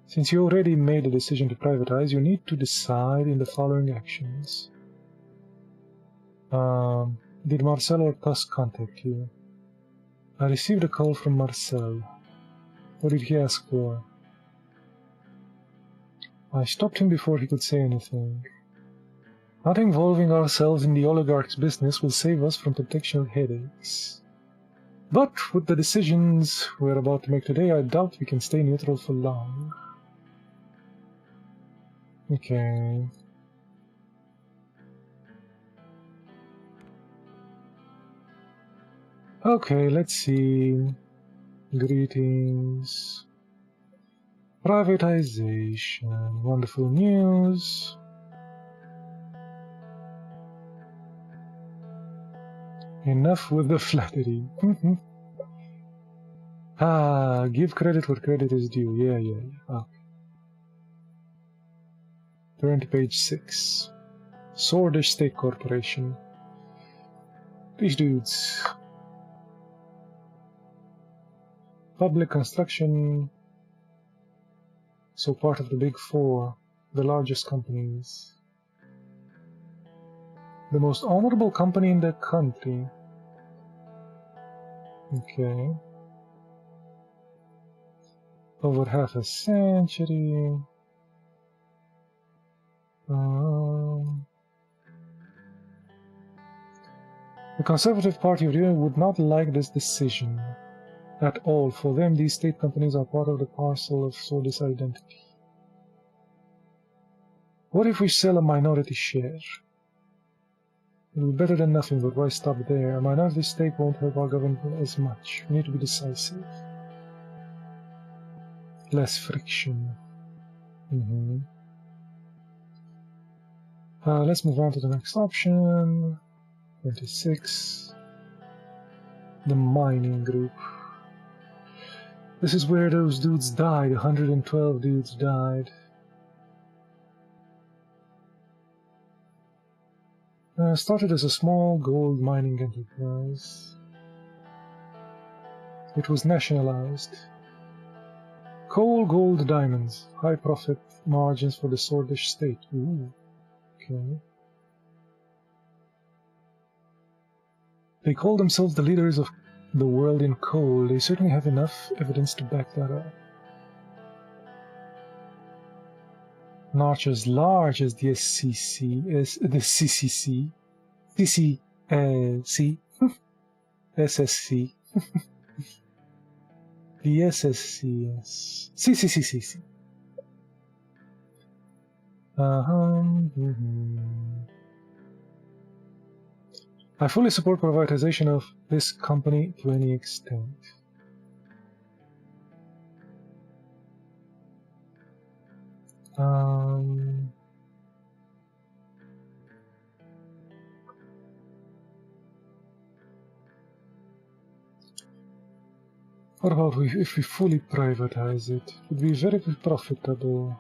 Since you already made the decision to privatize, you need to decide in the following actions. Did Marcel or Tusk contact you? I received a call from Marcel. What did he ask for? I stopped him before he could say anything. Not involving ourselves in the oligarch's business will save us from potential headaches. But with the decisions we're about to make today, I doubt we can stay neutral for long. Okay. Okay, let's see. Greetings. Privatization. Wonderful news. Enough with the flattery. Give credit where credit is due. Yeah. Okay. Turn to page 6. Swordish State Corporation. These dudes. Public construction. So part of the Big Four, the largest companies. The most honorable company in the country. Okay. Over half a century. The Conservative Party of Europe would not like this decision at all. For them, these state companies are part of the parcel of Swordish identity. What if we sell a minority share? It will be better than nothing, but why stop there? A minority stake won't help our government as much. We need to be decisive. Less friction. Let's move on to the next option. 26. The Mining Group. This is where those dudes died. 112 dudes died. Started as a small gold mining enterprise. It was nationalized. Coal, gold, diamonds. High profit margins for the Swordish state. Ooh. Okay. They call themselves the leaders of the world in coal. They certainly have enough evidence to back that up. Not as large as the SCC, the CCC, SSC, the SSCS, CCCCC. I fully support privatization of this company to any extent. What about if we fully privatize it? It would be very profitable.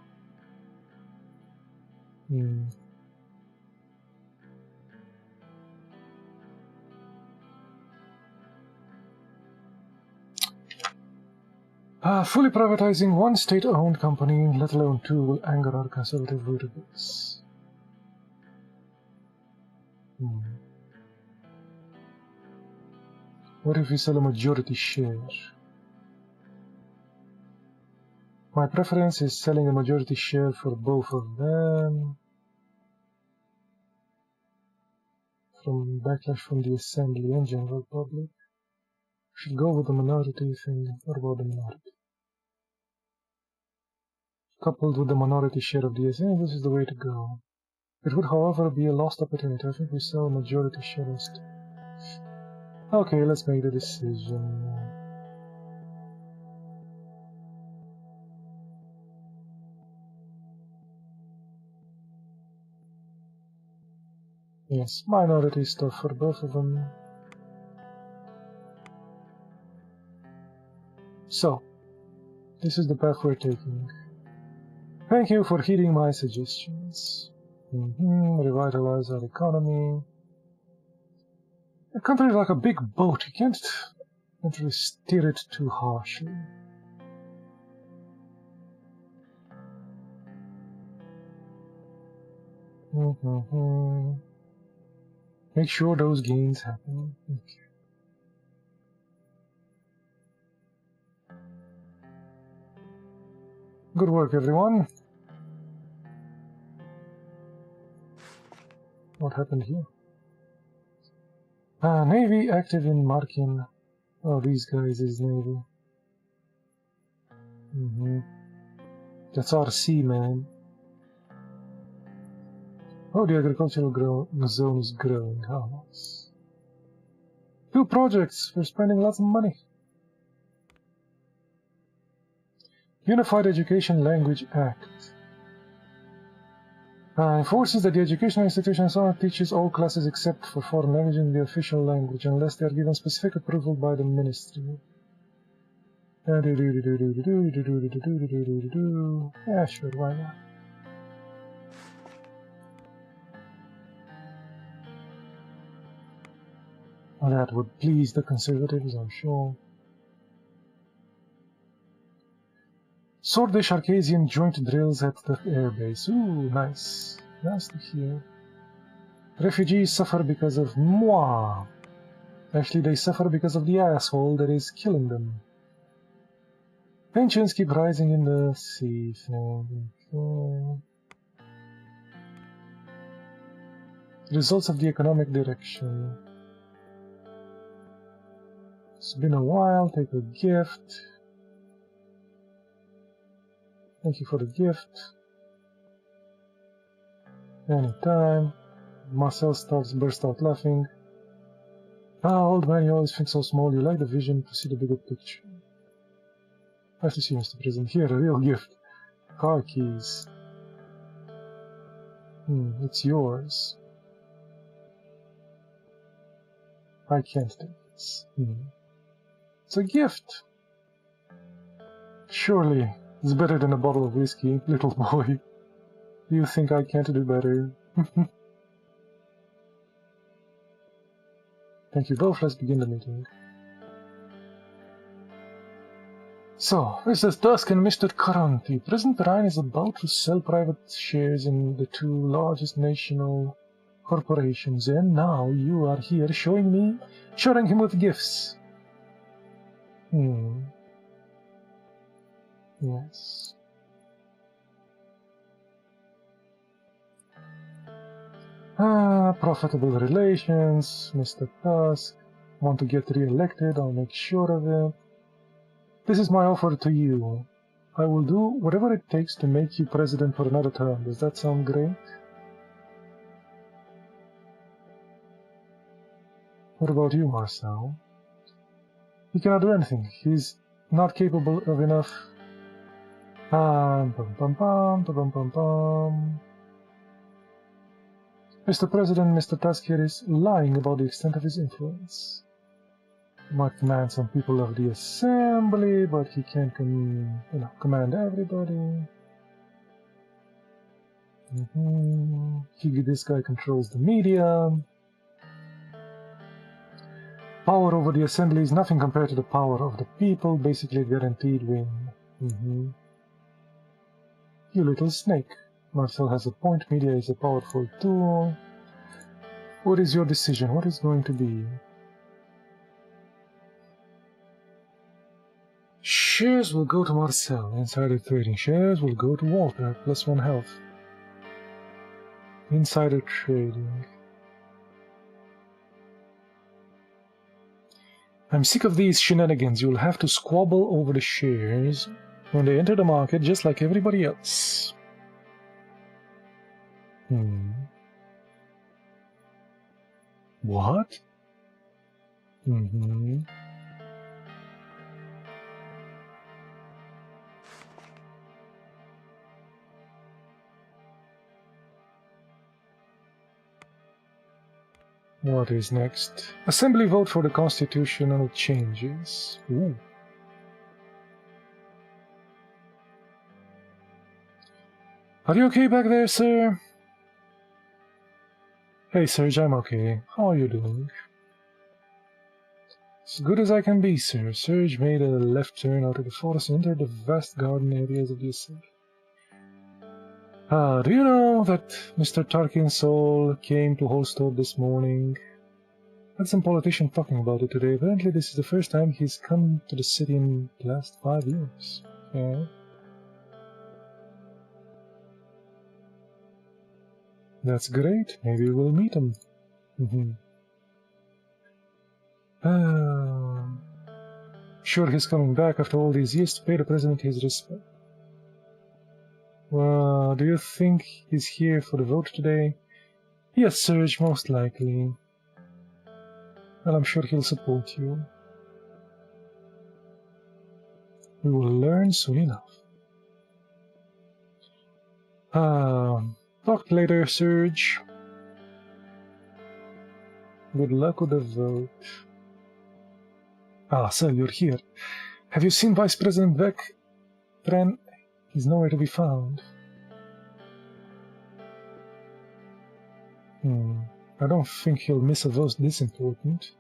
Fully privatizing one state-owned company, let alone two, will anger our conservative voter base. What if we sell a majority share? My preference is selling a majority share for both of them. From backlash from the assembly and general public. Should go with the minority thing. What about the minority? Coupled with the minority share of the assembly, this is the way to go. It would, however, be a lost opportunity. I think we sell a majority share instead. Okay, let's make the decision. Yes, minority stuff for both of them. So, this is the path we're taking. Thank you for heeding my suggestions. Revitalize our economy. A country is like a big boat. You can't really steer it too harshly. Make sure those gains happen. Okay. Good work, everyone. What happened here? Navy active in Markin. Oh, these guys is Navy. That's our sea, man. Oh, the agricultural zone is growing. How nice. 2 projects. We're spending lots of money. Unified Education Language Act. Enforces that the educational institution teaches all classes except for foreign language in the official language, unless they are given specific approval by the ministry. Yeah, sure, why not? That would please the conservatives, I'm sure. Swordish Arcasian joint drills at the airbase. Ooh, nice. Nice to hear. Refugees suffer because of moi. Actually, they suffer because of the asshole that is killing them. Pensions keep rising in the sea. Okay. Results of the economic direction. It's been a while. Take a gift. Thank you for the gift. Anytime. Marcel burst out laughing. Old man, you always think so small. You lack the vision to see the bigger picture. Nice to see you, Mr. President. Here, a real gift. Car keys. It's yours. I can't take this. It's a gift. Surely, it's better than a bottle of whiskey, little boy. Do you think I can't do better? Thank you both. Let's begin the meeting. So, Mrs. Dusk and Mr. Caranti, President Ryan is about to sell private shares in the 2 largest national corporations, and now you are here showing him with gifts. Yes. Profitable relations, Mr. Tusk. Want to get re-elected, I'll make sure of it. This is my offer to you. I will do whatever it takes to make you president for another term. Does that sound great? What about you, Marcel? He cannot do anything. He's not capable of enough. Mr. President, Mr. Tusk here is lying about the extent of his influence. He might command some people of the assembly, but he can't command everybody. This guy controls the media. Power over the assembly is nothing compared to the power of the people, basically a guaranteed win. You little snake. Marcel has a point, media is a powerful tool. What is your decision? What is going to be? shares will go to Marcel. Insider trading shares will go to Walter, +1 health. Insider trading. I'm sick of these shenanigans. You'll have to squabble over the shares when they enter the market, just like everybody else. What? What is next? Assembly vote for the constitutional changes. Ooh. Are you okay back there, sir? Hey, Serge, I'm okay. How are you doing? As good as I can be, sir. Serge made a left turn out of the forest and entered the vast garden areas of the assembly. Do you know that Mr. Tarkinsol came to Holstone this morning? Had some politician talking about it today. Apparently this is the first time he's come to the city in the last 5 years. Yeah. That's great. Maybe we'll meet him. Sure he's coming back after all these years to pay the president his respect. Well, do you think he's here for the vote today? Yes, Serge, most likely. Well, I'm sure he'll support you. We will learn soon enough. Talk later, Serge. Good luck with the vote. So you're here. Have you seen Vice President Beck? Tran? He's nowhere to be found. I don't think he'll miss a vote this important.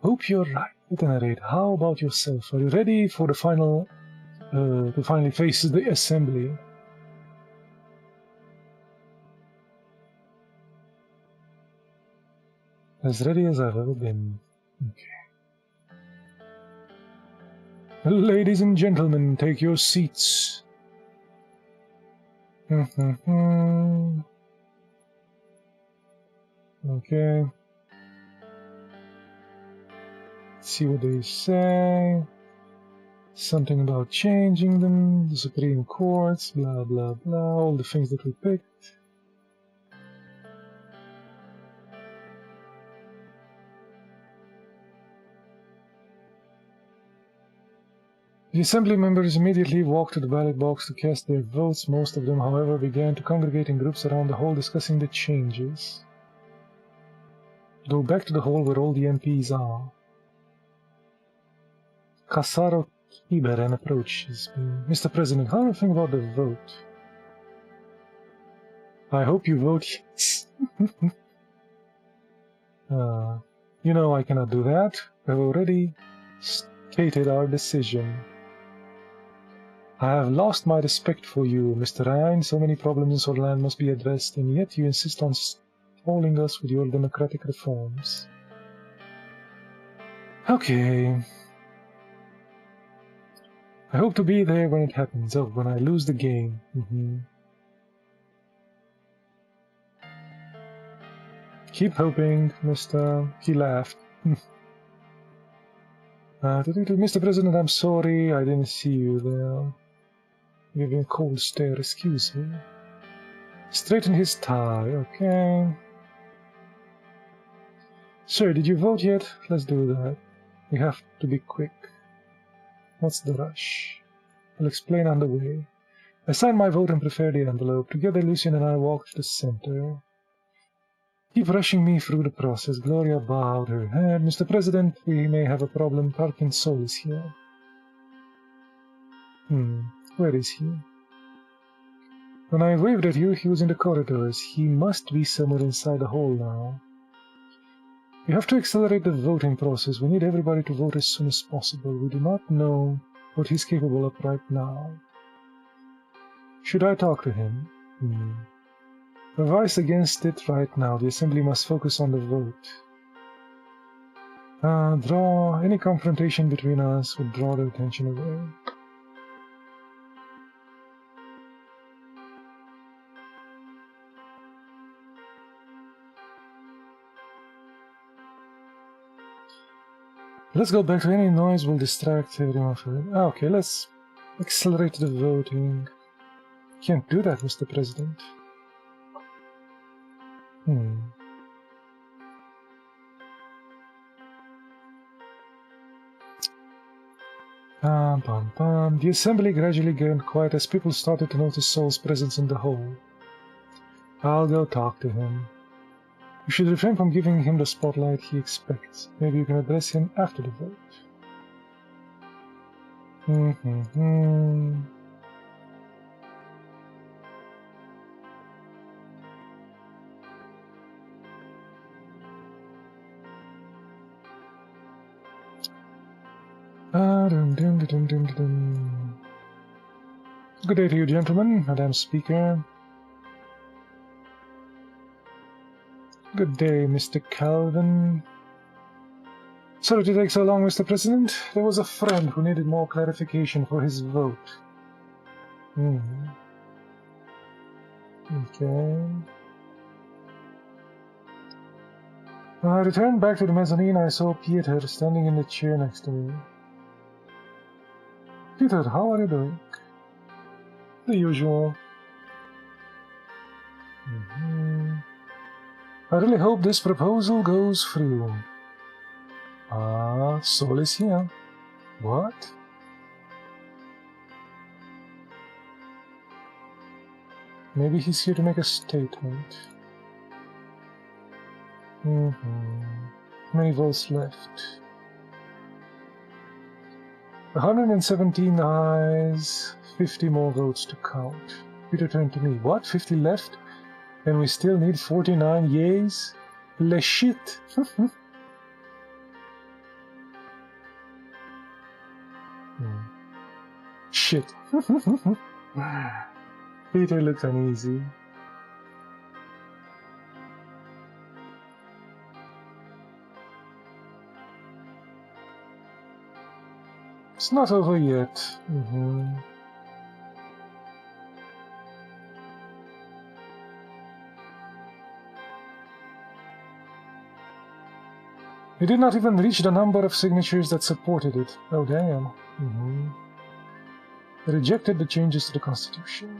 Hope you're right. At any rate, how about yourself? Are you ready for the final, to finally face the assembly? As ready as I've ever been. Okay. Ladies and gentlemen, take your seats. Okay. Let's see what they say. Something about changing them, the Supreme Courts, blah blah blah, all the things that we picked. The assembly members immediately walked to the ballot box to cast their votes. Most of them, however, began to congregate in groups around the hall discussing the changes. Go back to the hall where all the MPs are. Casaro Iberan approaches me. Mr. President, how do you think about the vote? I hope you vote yes. You know I cannot do that. I've already stated our decision. I have lost my respect for you, Mr. Ryan. So many problems in Solarland must be addressed, and yet you insist on stalling us with your democratic reforms. Okay. I hope to be there when it happens. Oh, when I lose the game. Keep hoping, Mr. He laughed. Mr. President, I'm sorry I didn't see you there. Giving a cold stare, excuse me. Straighten his tie, okay. Sir, did you vote yet? Let's do that. We have to be quick. What's the rush? I'll explain on the way. I signed my vote and prepared the envelope. Together, Lucian and I walked to the center. Keep rushing me through the process. Gloria bowed her head. Mr. President, we may have a problem. Tarkinsol is here. Where is he? When I waved at you, he was in the corridors. He must be somewhere inside the hall now. We have to accelerate the voting process. We need everybody to vote as soon as possible. We do not know what he's capable of right now. Should I talk to him? Advice against it right now. The assembly must focus on the vote. Any confrontation between us would draw their attention away. Let's go back to any noise will distract everyone from it. Okay, let's accelerate the voting. Can't do that, Mr. President. The assembly gradually gained quiet as people started to notice Saul's presence in the hall. I'll go talk to him. You should refrain from giving him the spotlight he expects. Maybe you can address him after the vote. Good day to you, gentlemen, Madam Speaker. Good day, Mr. Calvin. Sorry to take so long, Mr. President. There was a friend who needed more clarification for his vote. Okay. When I returned back to the mezzanine, I saw Peter standing in the chair next to me. Peter, how are you doing? The usual. I really hope this proposal goes through. Saul is here. What? Maybe he's here to make a statement. Many votes left. 117 ayes, 50 more votes to count. Peter turned to me. What? 50 left? And we still need 49 yeas? Le shit! Shit. Peter looked uneasy. It's not over yet. He did not even reach the number of signatures that supported it. Oh, damn. He rejected the changes to the Constitution.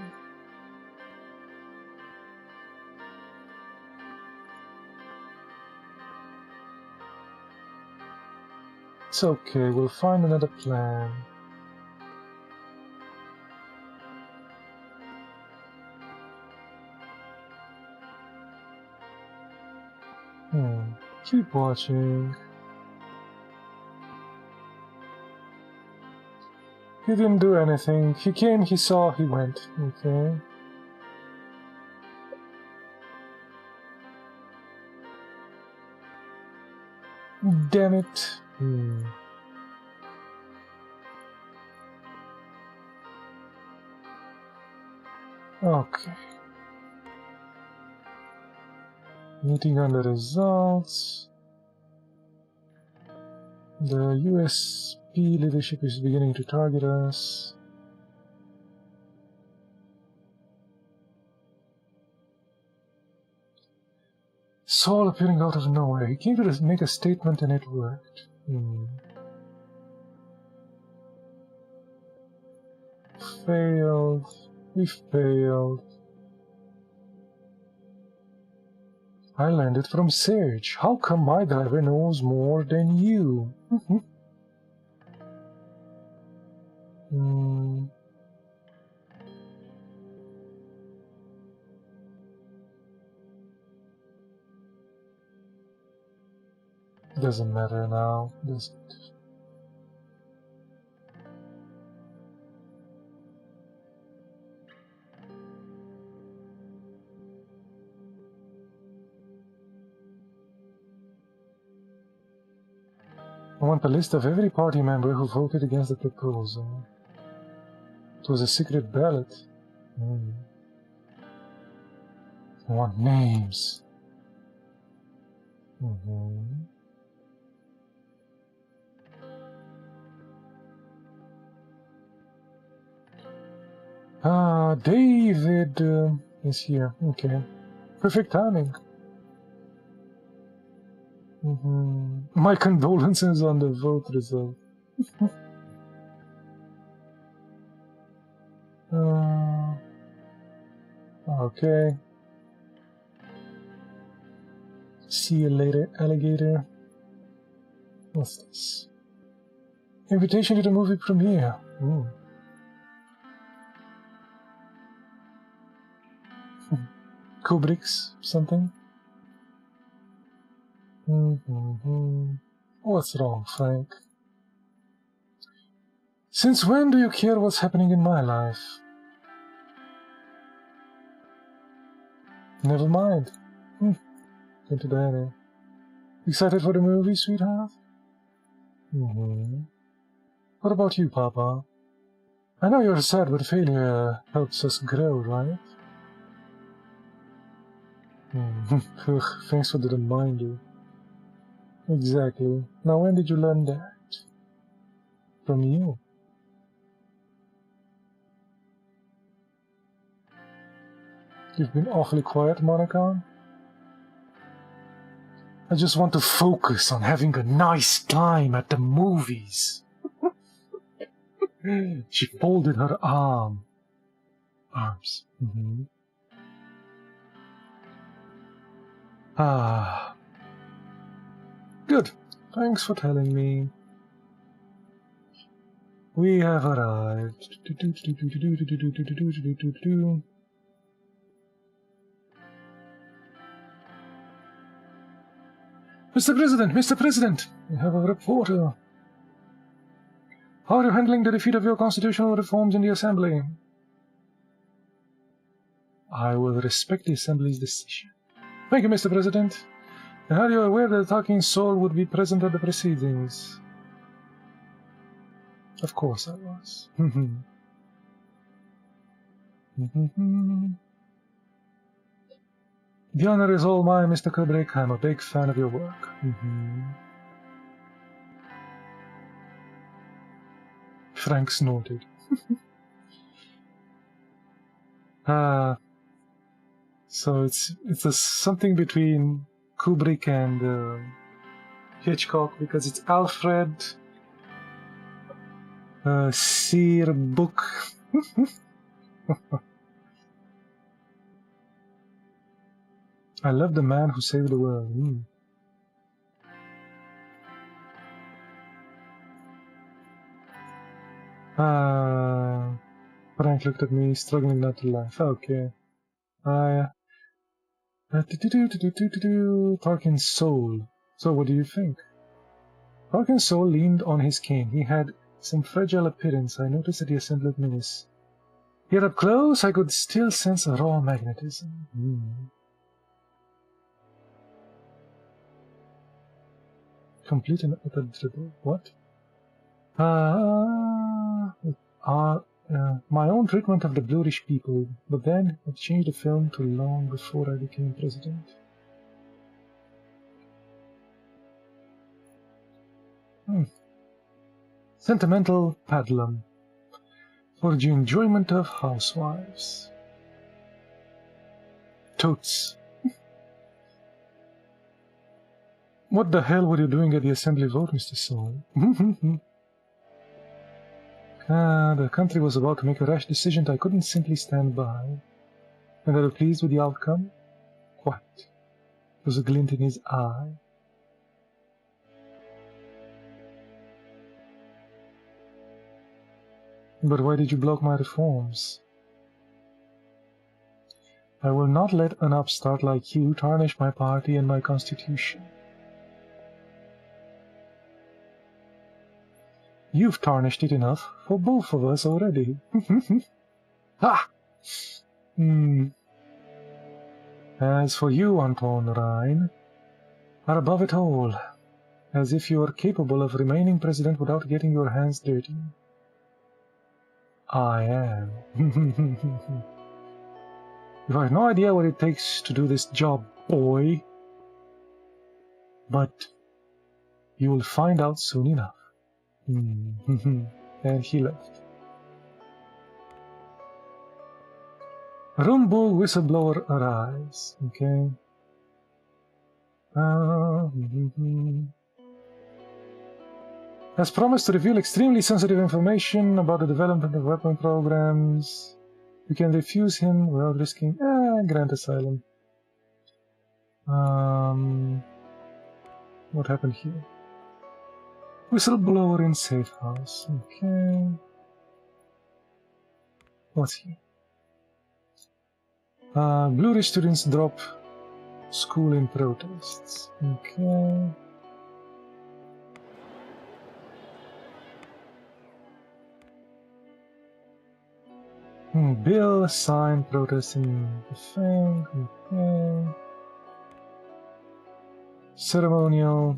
It's okay, we'll find another plan. Keep watching. He didn't do anything. He came, he saw, he went. Okay. Damn it. Okay. Meeting on the results. The USP leadership is beginning to target us. Saul appearing out of nowhere. He came to make a statement and it worked. Failed. We failed. I learned it from Serge. How come my driver knows more than you? Doesn't matter now, does it? I want a list of every party member who voted against the proposal. It was a secret ballot. I want names. David is here. Okay. Perfect timing. My condolences on the vote result. Okay. See you later, alligator. What's this? Invitation to the movie premiere. Kubrick's something? What's wrong, Frank? Since when do you care what's happening in my life? Never mind. Into Diana. Excited for the movie, sweetheart? What about you, Papa? I know you're sad, but failure helps us grow, right? Thanks for the reminder. Exactly. Now when did you learn that? From you. You've been awfully quiet, Monica. I just want to focus on having a nice time at the movies. She folded her arms. Good. Thanks for telling me. We have arrived. Mr. President, we have a reporter. How are you handling the defeat of your constitutional reforms in the Assembly? I will respect the Assembly's decision. Thank you, Mr. President. And are you aware that the talking soul would be present at the proceedings? Of course I was. The honor is all mine, Mr. Kubrick. I'm a big fan of your work. Frank snorted. So it's something between Kubrick and Hitchcock, because it's Alfred Sir Book. I love the man who saved the world. Frank looked at me, struggling not to laugh. Okay. Tarkin's soul. So what do you think? Tarkin's soul leaned on his cane. He had some fragile appearance. I noticed at the assembly of minutes. Yet up close, I could still sense a raw magnetism. Complete and utter dribble. What? My own treatment of the bluish people, but then I changed the film to long before I became president. Sentimental paddlum for the enjoyment of housewives. Totes. What the hell were you doing at the assembly vote, Mr. Soul? The country was about to make a rash decision I couldn't simply stand by. And are you pleased with the outcome? Quite. There was a glint in his eye. But why did you block my reforms? I will not let an upstart like you tarnish my party and my constitution. You've tarnished it enough for both of us already. Ha! As for you, Anton Rhine, are above it all, as if you are capable of remaining president without getting your hands dirty. I am. You have no idea what it takes to do this job, boy. But you will find out soon enough. And he left. Rumble whistleblower arrives. Okay. Has promised to reveal extremely sensitive information about the development of weapon programs. We can refuse him without risking grant asylum. What happened here? Whistleblower in safe house. Okay. What's here? Blue Ridge students drop school in protests. Okay. Bill signed protesting the thing. Okay. Ceremonial.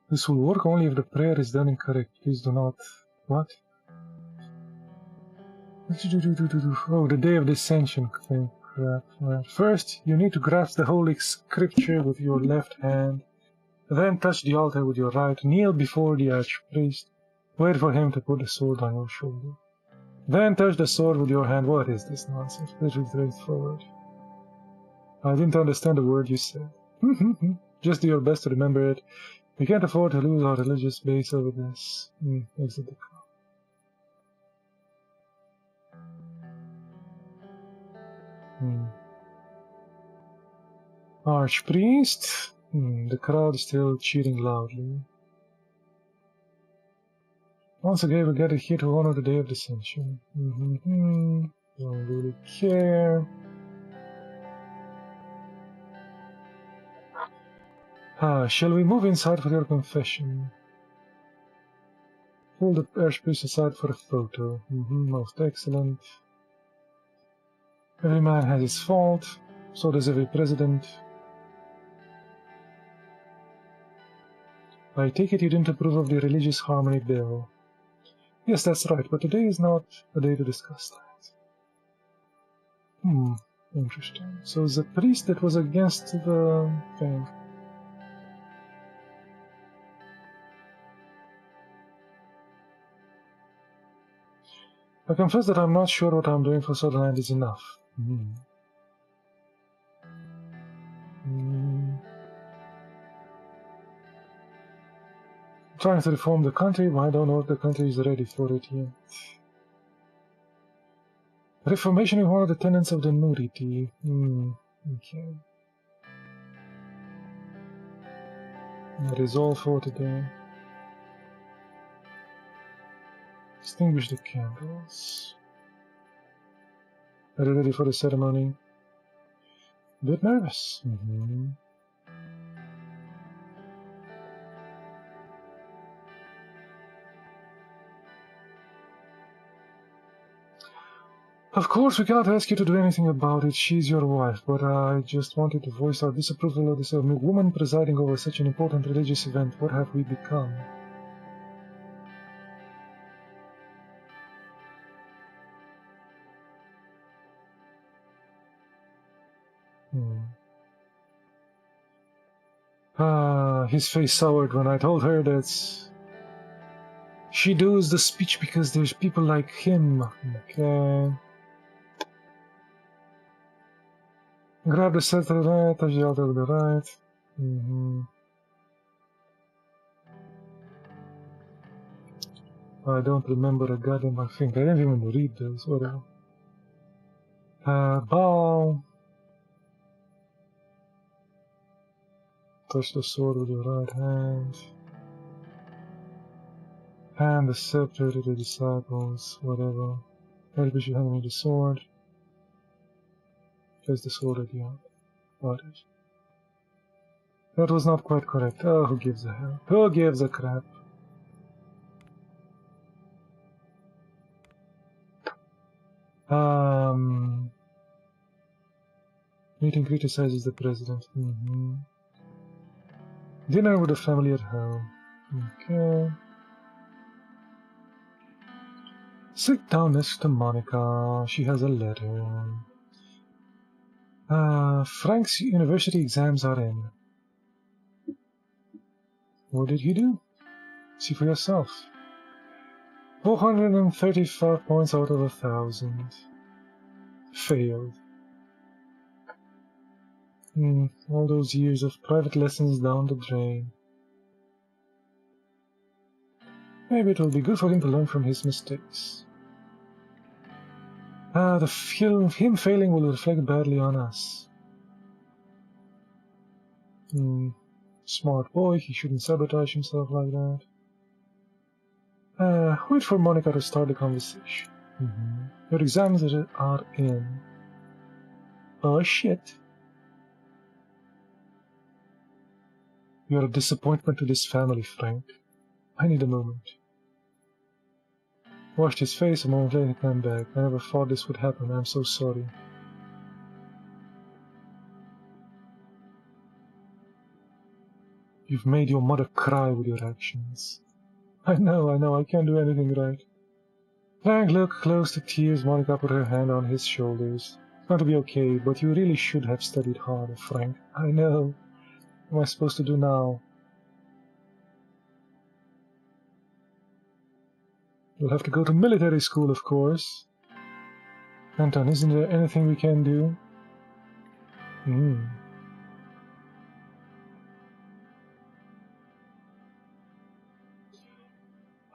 This will work only if the prayer is done incorrect. Please do not. What? Oh, the day of dissension thing. Crap. Well, first, you need to grasp the Holy Scripture with your left hand. Then touch the altar with your right. Kneel before the archpriest. Wait for him to put the sword on your shoulder. Then touch the sword with your hand. What is this nonsense? Pretty straightforward. I didn't understand a word you said. Just do your best to remember it. We can't afford to lose our religious base over this. Exit the crowd. Archpriest? The crowd is still cheering loudly. Once again, we gathered here to honor the day of dissension. Don't really care. Shall we move inside for your confession? Pull the archpriest aside for a photo. Most excellent. Every man has his fault, so does every president. I take it you didn't approve of the religious harmony bill. Yes, that's right, but today is not a day to discuss that. Interesting. So the priest that was against the thing. I confess that I'm not sure what I'm doing for Suzerain is enough. Trying to reform the country, but I don't know if the country is ready for it yet. Reformation is one of the tenets of the nudity. Okay. That is all for today. Extinguish the candles. Are you ready for the ceremony? A bit nervous. Of course, we cannot ask you to do anything about it. She's your wife, but I just wanted to voice our disapproval of this woman presiding over such an important religious event. What have we become? His face soured when I told her that she does the speech because there's people like him. Okay. Grab the set to the right, touch the altar with the right. I don't remember a goddamn thing. I didn't even read those. Whatever. Bow. Touch the sword with your right hand. Hand the scepter to the disciples. Whatever. Help you hand me the sword. Place the sword at the end. What is? That was not quite correct. Oh, who gives a hell? Who gives a crap? Meeting criticizes the president. Dinner with the family at home. Okay. Sit down next to Monica. She has a letter. Frank's university exams are in. What did he do? See for yourself. 435 points out of 1,000. Failed. All those years of private lessons down the drain. Maybe it will be good for him to learn from his mistakes. Him failing will reflect badly on us. Smart boy, he shouldn't sabotage himself like that. Wait for Monica to start the conversation. Your exams are in. Oh shit. You're a disappointment to this family, Frank. I need a moment. Washed his face a moment later and came back. I never thought this would happen. I'm so sorry. You've made your mother cry with your actions. I know, I can't do anything right. Frank looked close to tears. Monica put her hand on his shoulders. It's going to be okay, but you really should have studied harder, Frank. I know. What am I supposed to do now? You'll have to go to military school, of course. Anton, isn't there anything we can do?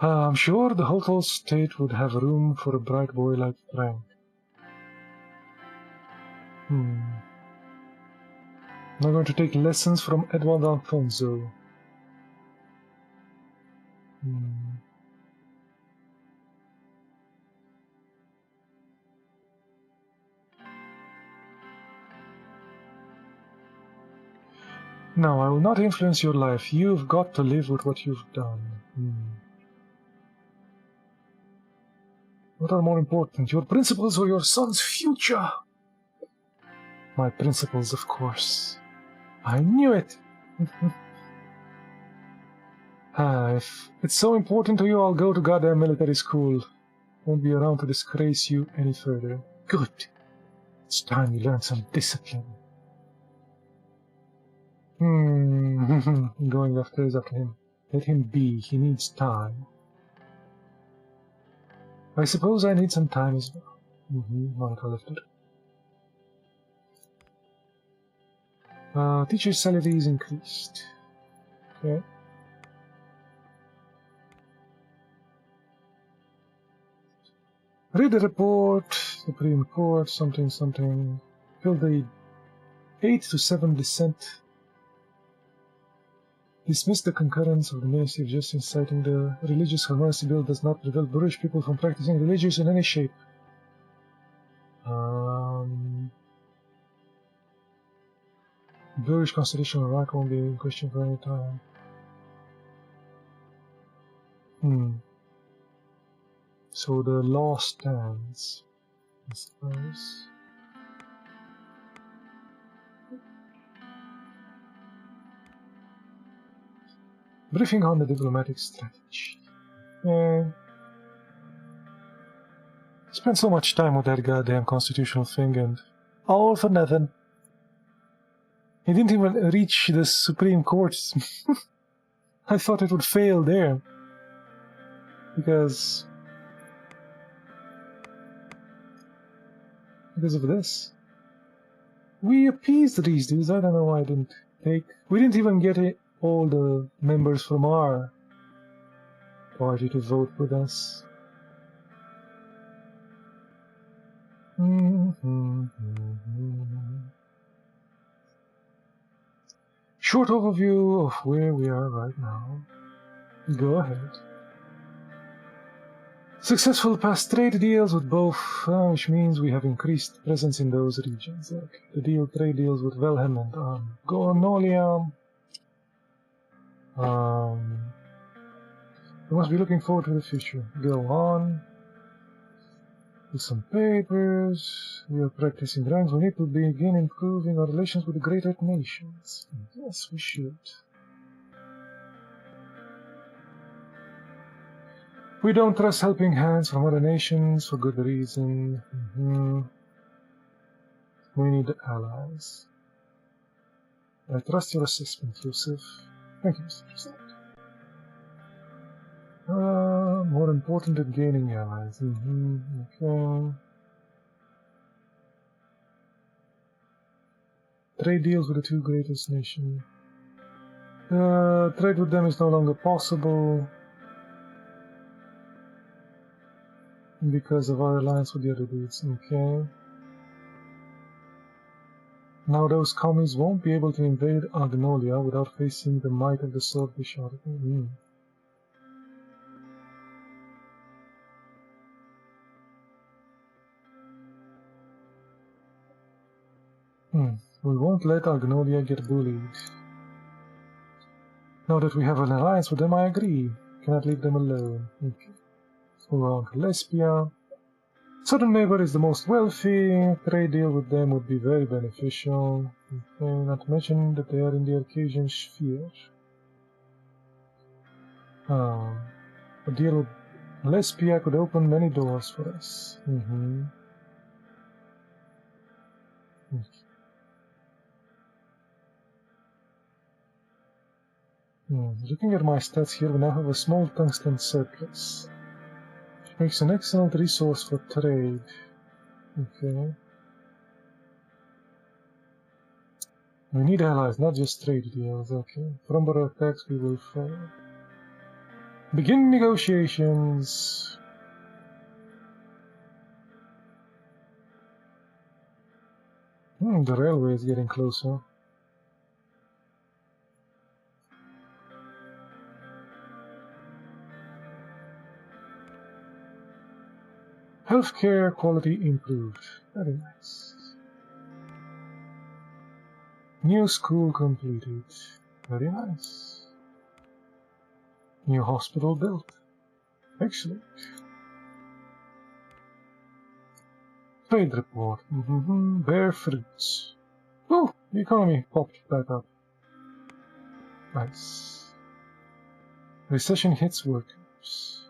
I'm sure the whole state would have room for a bright boy like Frank. I'm going to take lessons from Edward Alfonso. No, I will not influence your life. You've got to live with what you've done. What are more important, your principles or your son's future? My principles, of course. I knew it! If it's so important to you, I'll go to goddamn military school. Won't be around to disgrace you any further. Good. It's time you learn some discipline. Going upstairs after him. Let him be. He needs time. I suppose I need some time as well. Monica lifted. Teacher's salary is increased. Okay. Read the report, Supreme Court, something. Fill the 8 to 7 dissent. Dismiss the concurrence of the Ministry of Justice, citing the Religious Harmony Bill does not prevent British people from practicing religions in any shape. British constitutional right won't be in question for any time. So the law stands, I suppose. Briefing on the diplomatic strategy. Spent so much time with that goddamn constitutional thing and all for nothing. He didn't even reach the Supreme Court. I thought it would fail there. Because of this. We appeased these dudes. I don't know why I didn't take... We didn't even get all the members from our party to vote with us. Short overview of where we are right now. Go ahead. Successful past trade deals with both, which means we have increased presence in those regions. Okay. The trade deals with Wilhelm and Gornolia. We must be looking forward to the future. Go on. With some papers. We are practicing ranks. We need to begin improving our relations with the greater nations. Yes, we should. We don't trust helping hands from other nations for good reason. We need allies. I trust your assessment, Yusuf. Thank you, Mr. President. More important than gaining allies. Okay. Trade deals with the two greatest nations. Trade with them is no longer possible because of our alliance with the other dudes. Okay. Now those commies won't be able to invade Agnolia without facing the might of the Swordfish Army. We won't let Agnolia get bullied. Now that we have an alliance with them, I agree. Cannot leave them alone. Okay. Move on to Lesbia. Southern neighbor is the most wealthy. Trade deal with them would be very beneficial. Okay, not to mention that they are in the Arcasian sphere. A deal with Lesbia could open many doors for us. Okay. Looking at my stats here, we now have a small tungsten surplus, which makes an excellent resource for trade. Okay. We need allies, not just trade deals. Okay. From our attacks, we will fail. Begin negotiations. The railway is getting closer. Healthcare quality improved. Very nice. New school completed. Very nice. New hospital built. Excellent. Trade report. Bear fruits. Oh, the economy popped back up. Nice. Recession hits workers.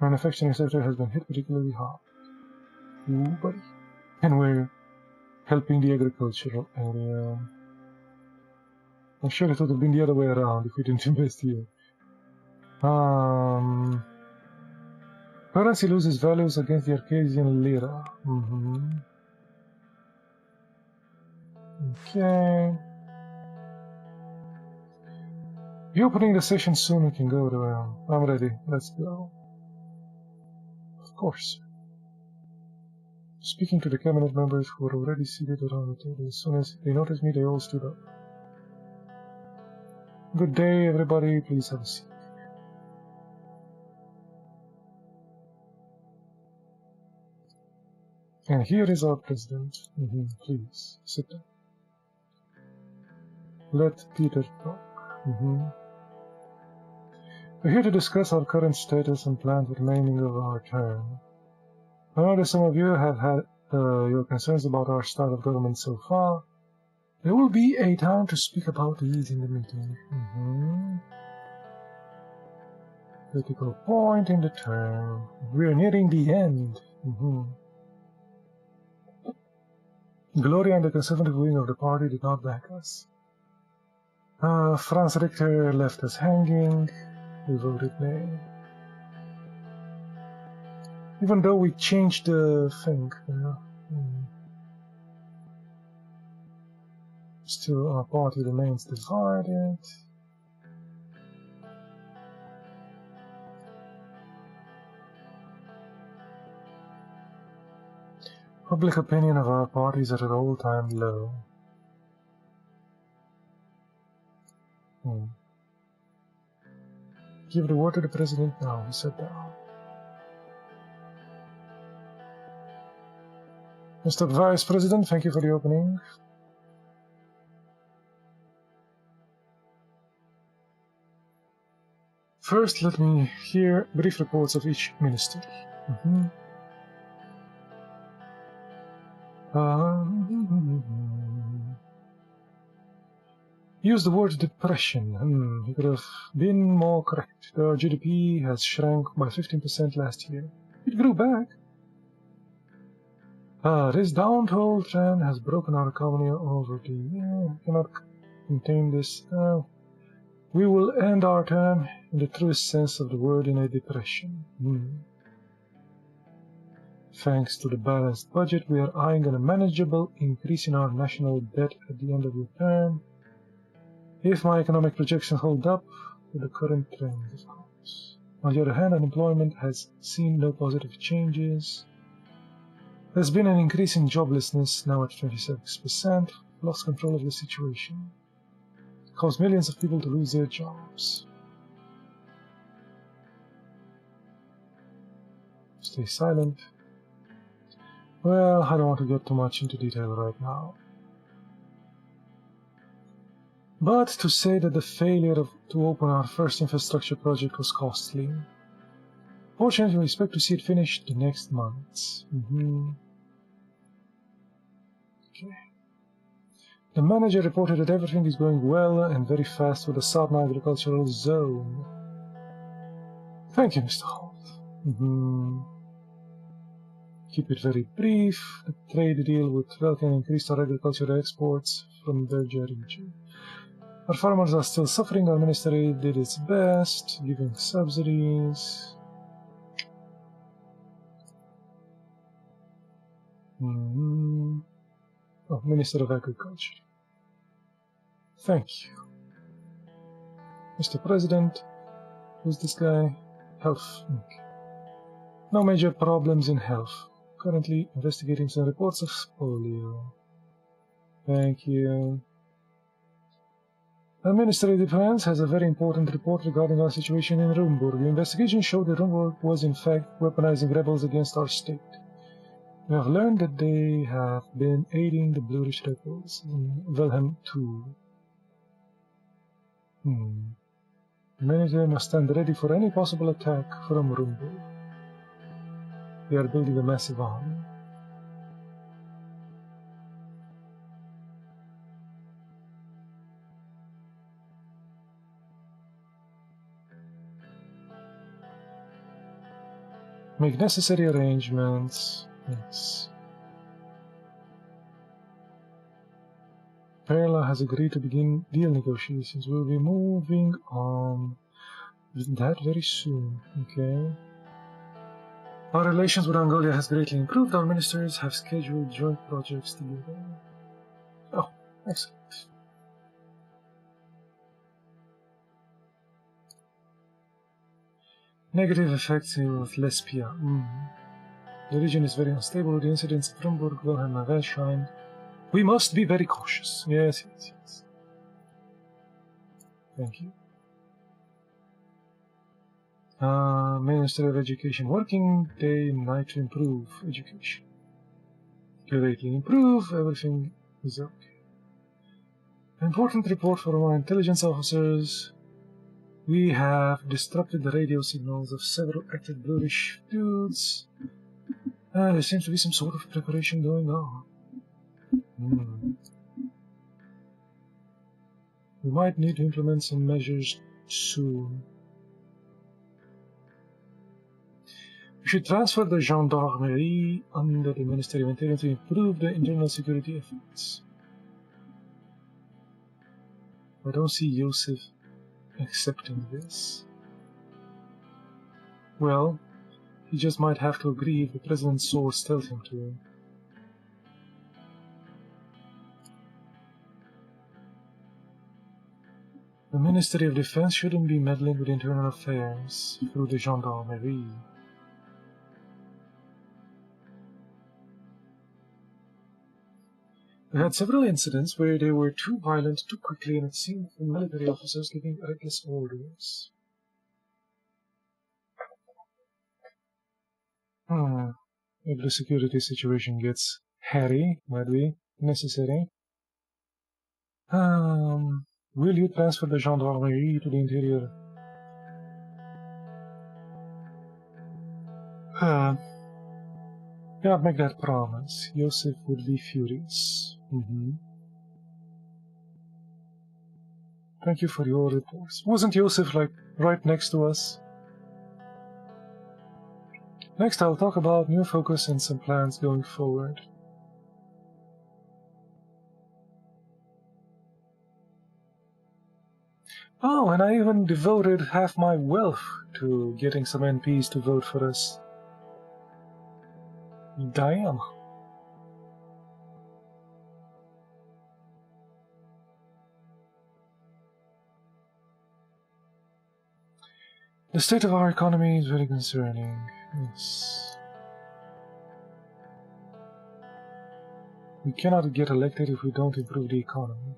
Manufacturing sector has been hit particularly hard. Ooh, buddy. And we're helping the agricultural area. I'm sure it would have been the other way around if we didn't invest here. Currency loses values against the Arcasian lira. Okay. You're opening the session soon, we can go around. I'm ready. Let's go. Of course. Speaking to the cabinet members who were already seated around the table, as soon as they noticed me, they all stood up. Good day, everybody. Please have a seat. And here is our president. Please, sit down. Let Peter talk. We're here to discuss our current status and plan for the remaining of our term. I know that some of you have had your concerns about our style of government so far. There will be a time to speak about these in the meeting. Critical point in the term. We're nearing the end. Gloria and the conservative wing of the party did not back us. Franz Richter left us hanging. We voted nay. Even though we changed the thing, still our party remains divided. Public opinion of our party is at an all-time low. Give the word to the president now, he sat down. Mr. Vice President, thank you for the opening. First, let me hear brief reports of each ministry. Use the word depression. He could have been more correct. The GDP has shrunk by 15% last year. It grew back. This downhill trend has broken our economy over the year. We cannot contain this. We will end our term in the truest sense of the word in a depression. Thanks to the balanced budget, we are eyeing a manageable increase in our national debt at the end of the term. If my economic projections hold up with the current trends, of course. On the other hand, unemployment has seen no positive changes. There's been an increase in joblessness, now at 26%, lost control of the situation. It caused millions of people to lose their jobs. Stay silent. Well, I don't want to get too much into detail right now. But to say that the failure to open our first infrastructure project was costly. Fortunately, we expect to see it finished the next month. Okay. The manager reported that everything is going well and very fast with the Southern Agricultural Zone. Thank you, Mr. Holt. Keep it very brief. The trade deal would welcome increased our agricultural exports from the Berger region. Our farmers are still suffering. Our ministry did its best, giving subsidies. Oh, Minister of Agriculture. Thank you. Mr. President, who's this guy? Health. Okay. No major problems in health. Currently investigating some reports of polio. Thank you. The Ministry of Defense has a very important report regarding our situation in Rumburg. The investigation showed that Rumburg was in fact weaponizing rebels against our state. We have learned that they have been aiding the Bluish rebels in Wilhelm II. The military must stand ready for any possible attack from Rumburg. They are building a massive army. Make necessary arrangements. Yes. Perla has agreed to begin deal negotiations. We'll be moving on with that very soon. Okay. Our relations with Angolia has greatly improved. Our ministers have scheduled joint projects together. Oh, excellent. Negative effects of Lesbia. The region is very unstable with the incidents of Rumburg, Wilhelm, and Welschein. We must be very cautious. Yes. Thank you. Minister of Education. Working day and night to improve education. Greatly improve. Everything is okay. Important report for our intelligence officers. We have disrupted the radio signals of several active bluish feuds. There seems to be some sort of preparation going on. We might need to implement some measures soon. We should transfer the gendarmerie under the Ministry of Interior to improve the internal security efforts. I don't see Joseph accepting this. Well, he just might have to agree if the President's source tells him to. The Ministry of Defense shouldn't be meddling with internal affairs through the gendarmerie. We had several incidents where they were too violent too quickly, and it seemed the military officers giving reckless orders. If the security situation gets hairy, might be necessary. Will you transfer the gendarmerie to the interior? Cannot make that promise. Joseph would be furious. Thank you for your reports. Wasn't Joseph, like, right next to us? Next, I'll talk about new focus and some plans going forward. Oh, and I even devoted half my wealth to getting some NPs to vote for us. Damn. The state of our economy is very concerning. Yes. We cannot get elected if we don't improve the economy.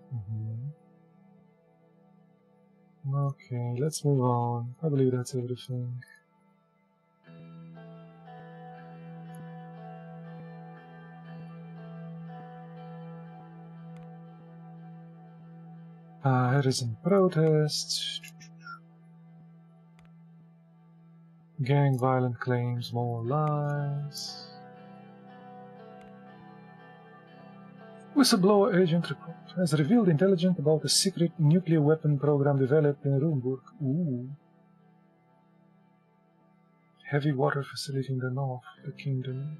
Okay, let's move on. I believe that's everything. Here is some protests. Gang violent claims, more lies. Whistleblower agent report has revealed intelligence about a secret nuclear weapon program developed in Roomburg. Ooh. Heavy water facility in the north, the kingdom.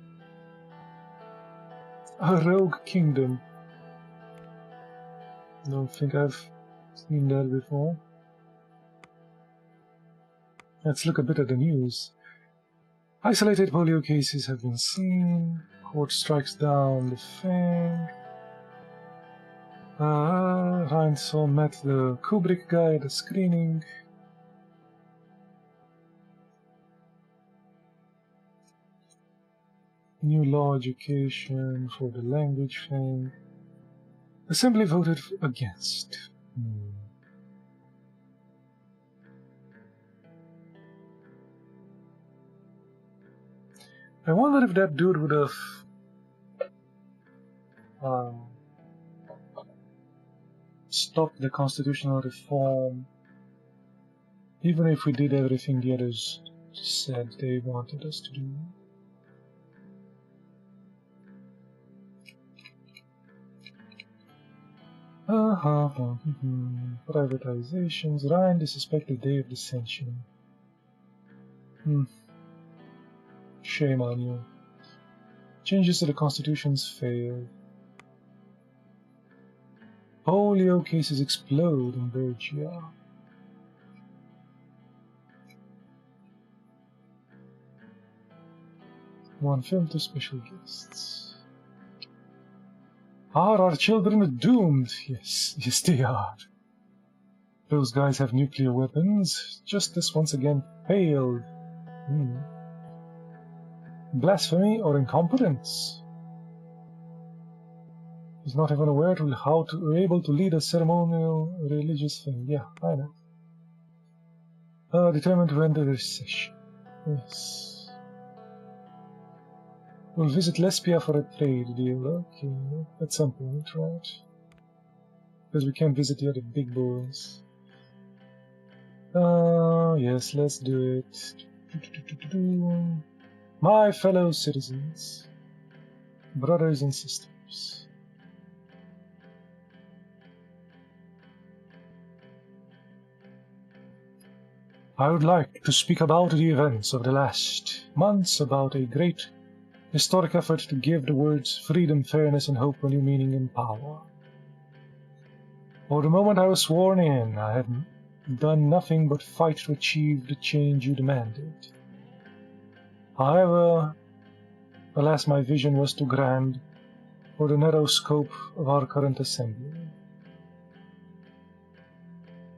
A rogue kingdom. Don't think I've seen that before. Let's look a bit at the news. Isolated polio cases have been seen. Court strikes down the Fang. Reinsoll met the Kubrick guy at the screening. New law education for the language thing. Assembly voted against. I wonder if that dude would have stopped the constitutional reform, even if we did everything the others said they wanted us to do. Privatizations. Ryan, the suspected day of the century. Shame on you. Changes to the constitutions failed. Polio cases explode in Bergia. One film, two special guests. Are our children doomed? Yes, they are. Those guys have nuclear weapons. Justice once again failed. Blasphemy or incompetence? He's not even aware of how to be able to lead a ceremonial religious thing. Yeah, I know. Determined to end the recession. Yes. We'll visit Lesbia for a trade deal. Okay, at some point, right? Because we can't visit the other big boys. Yes, let's do it. My fellow citizens, brothers and sisters. I would like to speak about the events of the last months, about a great historic effort to give the words freedom, fairness, and hope a new meaning and power. For the moment I was sworn in, I had done nothing but fight to achieve the change you demanded. However, alas, my vision was too grand for the narrow scope of our current assembly.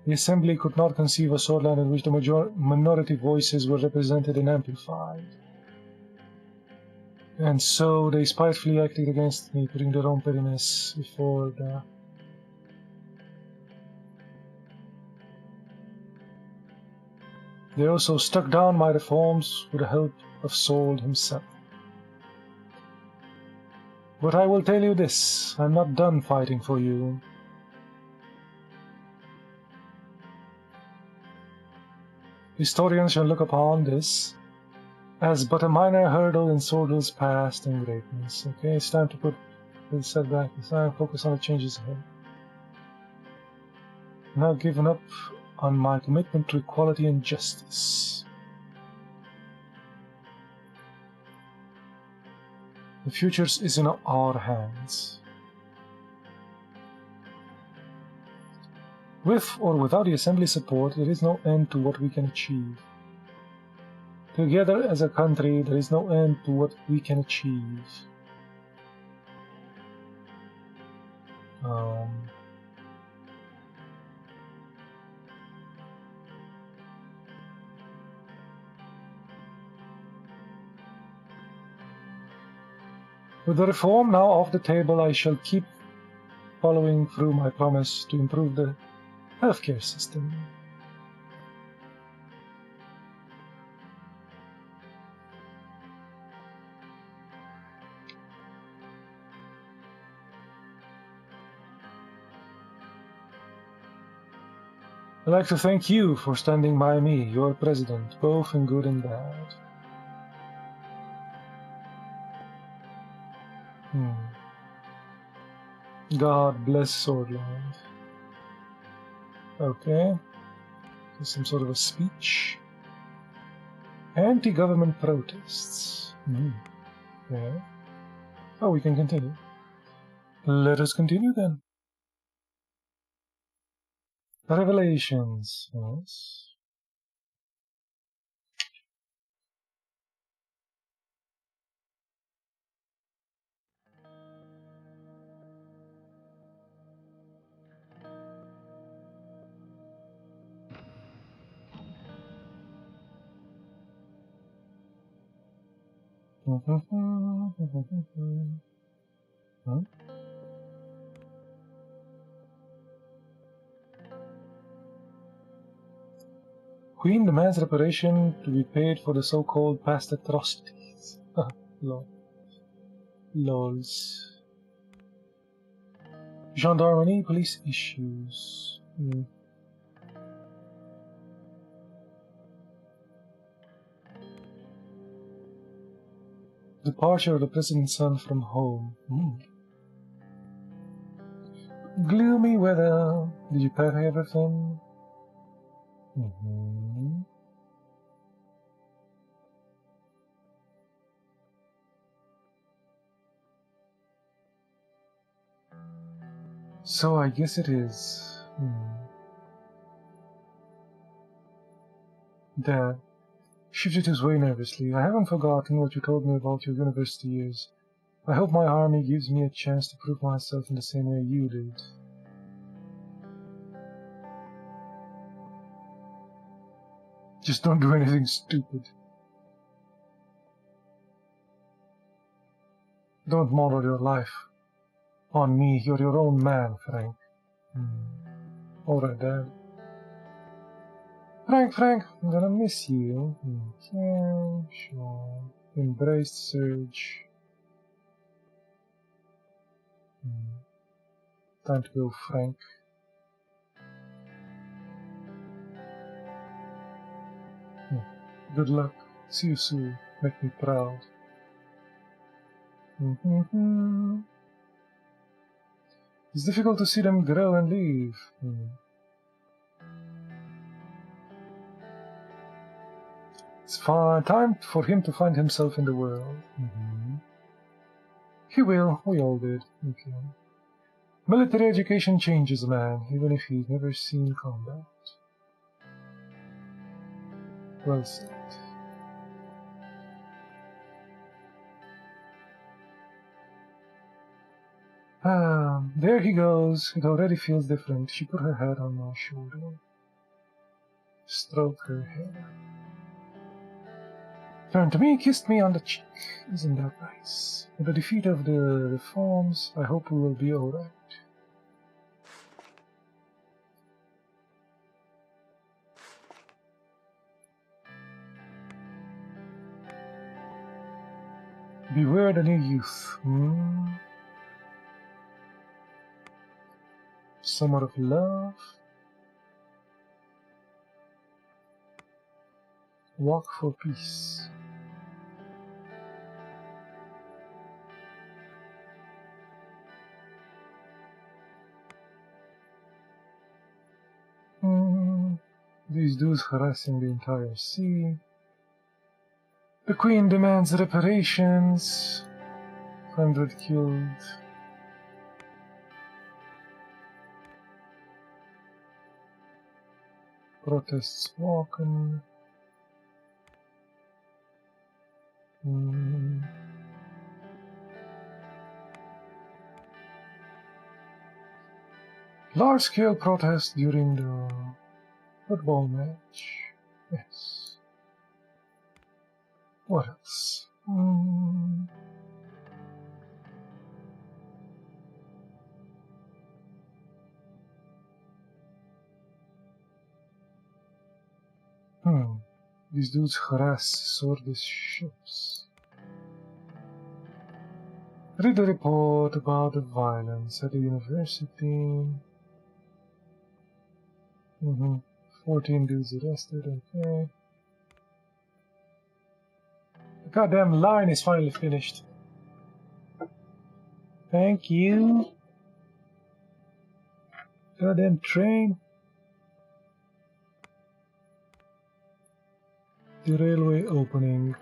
The assembly could not conceive a swordland in which the minority voices were represented and amplified. And so they spitefully acted against me, putting their own pettiness before the... They also struck down my reforms with the help of Saul himself. But I will tell you this, I'm not done fighting for you. Historians shall look upon this as but a minor hurdle in Swordhill's past and greatness. Okay, it's time to put the setback aside and focus on the changes ahead. I'm not giving up on my commitment to equality and justice. The future is in our hands. With or without the Assembly's support, there is no end to what we can achieve. Together as a country, there is no end to what we can achieve. With the reform now off the table, I shall keep following through my promise to improve the healthcare system. I'd like to thank you for standing by me, your president, both in good and bad. God bless Swordland. Okay. Some sort of a speech. Anti-government protests. Okay. Oh, we can continue. Let us continue then. Revelations. Yes. Queen demands reparation to be paid for the so-called past atrocities. Lol. Lols. Gendarmerie police issues. Departure of the president's son from home. Gloomy weather. Did you pack everything? So I guess it is. Dad shifted his way nervously. I haven't forgotten what you told me about your university years. I hope my army gives me a chance to prove myself in the same way you did. Just don't do anything stupid. Don't model your life on me. You're your own man, Frank. Alright, Dad. Frank, I'm gonna miss you. Okay, sure. Embraced Surge. Time to go, Frank. Good luck. See you soon. Make me proud. It's difficult to see them grow and leave. It's time for him to find himself in the world. He will. We all did. Okay. Military education changes a man, even if he's never seen combat. Well said. There he goes. It already feels different. She put her head on my shoulder. Stroked her hair. Turned to me, kissed me on the cheek. Isn't that nice? With the defeat of the reforms, I hope we will be alright. Beware the new youth. Somewhat of love. Walk for peace. These dudes harassing the entire sea. The Queen demands reparations. 100 killed. Protests walking. Large-scale protest during the football match. Yes. What else? These dudes harass swordless ships. Read the report about the violence at the university. 14 dudes arrested, okay. The goddamn line is finally finished. Thank you. Goddamn train. The railway opening.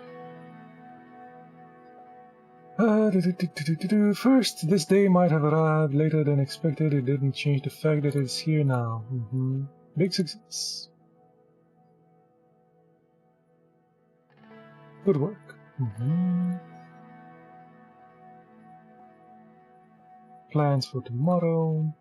First, this day might have arrived later than expected. It didn't change the fact that it's here now. Big success. Good work. Plans for tomorrow.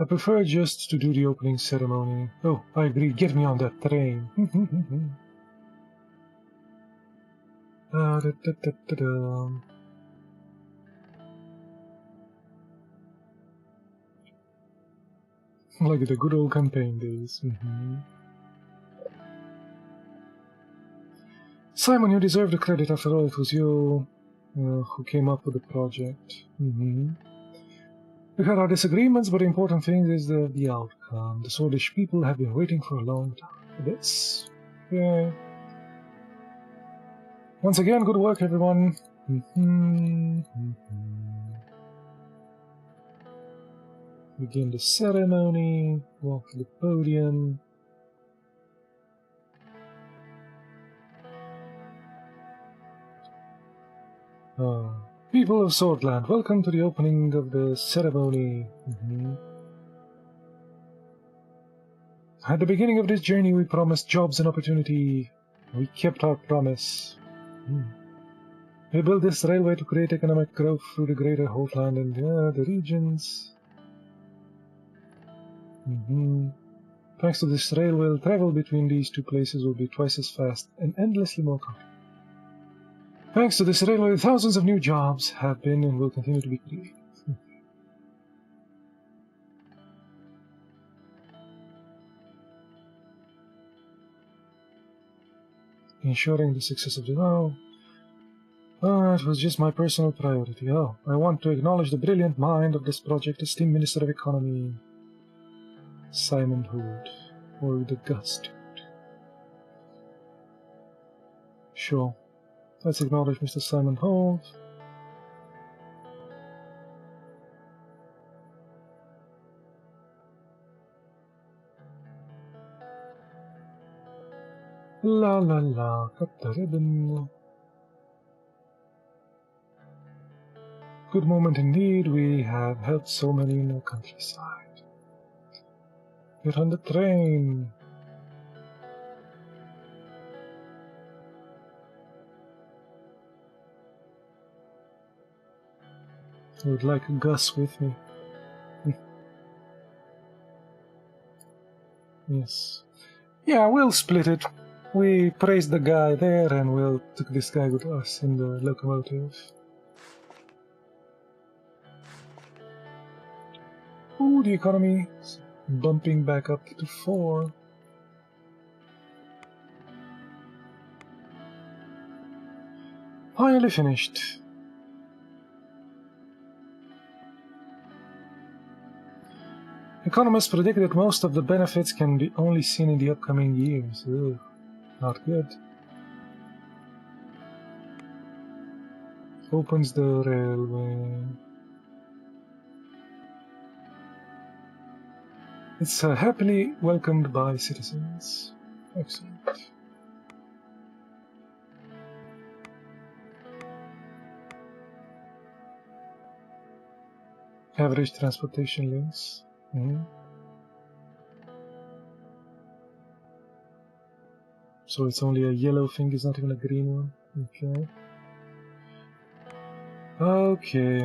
I prefer just to do the opening ceremony. Oh, I agree. Get me on that train. Like the good old campaign days. Simon, you deserve the credit after all. It was you who came up with the project. We had our disagreements, but the important thing is the outcome. The Swedish people have been waiting for a long time for this. Okay. Once again, good work, everyone. Begin the ceremony. Walk to the podium. People of Swordland, welcome to the opening of the ceremony. At the beginning of this journey, we promised jobs and opportunity. We kept our promise. We built this railway to create economic growth through the greater Holdland and the regions. Thanks to this railway, travel between these two places will be twice as fast and endlessly more comfortable. Thanks to this railway, thousands of new jobs have been and will continue to be created. Ensuring the success of the it was just my personal priority. I want to acknowledge the brilliant mind of this project, esteemed Minister of Economy, Simon Hood, or the Gust. Sure. Let's acknowledge Mr. Simon Holt. La la la, cut the ribbon. Good moment indeed. We have helped so many in the countryside. Get on the train. I would like Gus with me. Yes. Yeah, we'll split it. We praised the guy there and we'll take this guy with us in the locomotive. Ooh, the economy is bumping back up to 4. Finally finished. Economists predict that most of the benefits can be only seen in the upcoming years. Ugh, not good. Opens the railway. It's happily welcomed by citizens. Excellent. Average transportation links. So it's only a yellow thing, it's not even a green one. Okay. Okay.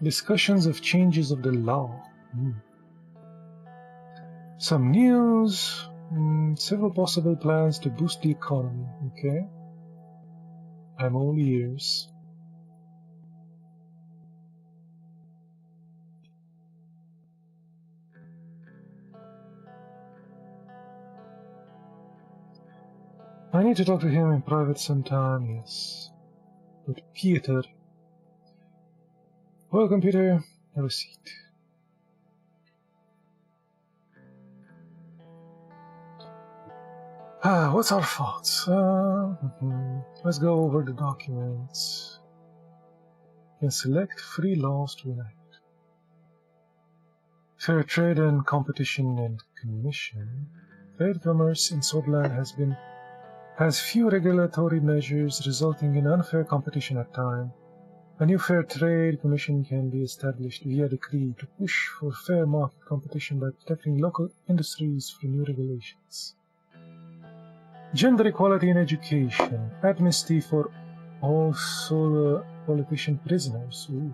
Discussions of changes of the law. Some news. Several possible plans to boost the economy. Okay. I'm all ears. I need to talk to him in private sometime, yes. But Peter. Welcome, Peter. Have a seat. What's our thoughts? Let's go over the documents. You can select 3 laws to enact. Fair trade and competition and commission. Trade commerce in Swordland has few regulatory measures resulting in unfair competition at times. A new fair trade commission can be established via decree to push for fair market competition by protecting local industries from new regulations. Gender equality in education. Amnesty for all solo politician prisoners. Ooh.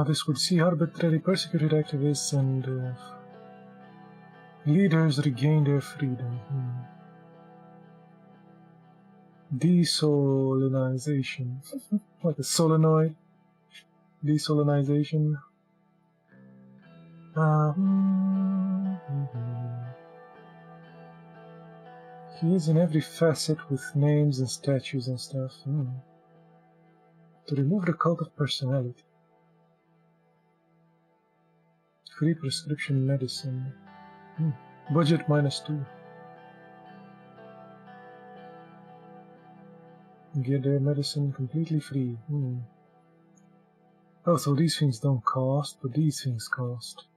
This would see arbitrarily persecuted activists and leaders regain their freedom. Desolinization. Like a solenoid. Desolinization. He is in every facet with names and statues and stuff. To remove the cult of personality. Free prescription medicine. Budget -2. Get their medicine completely free. Oh, so these things don't cost, but these things cost.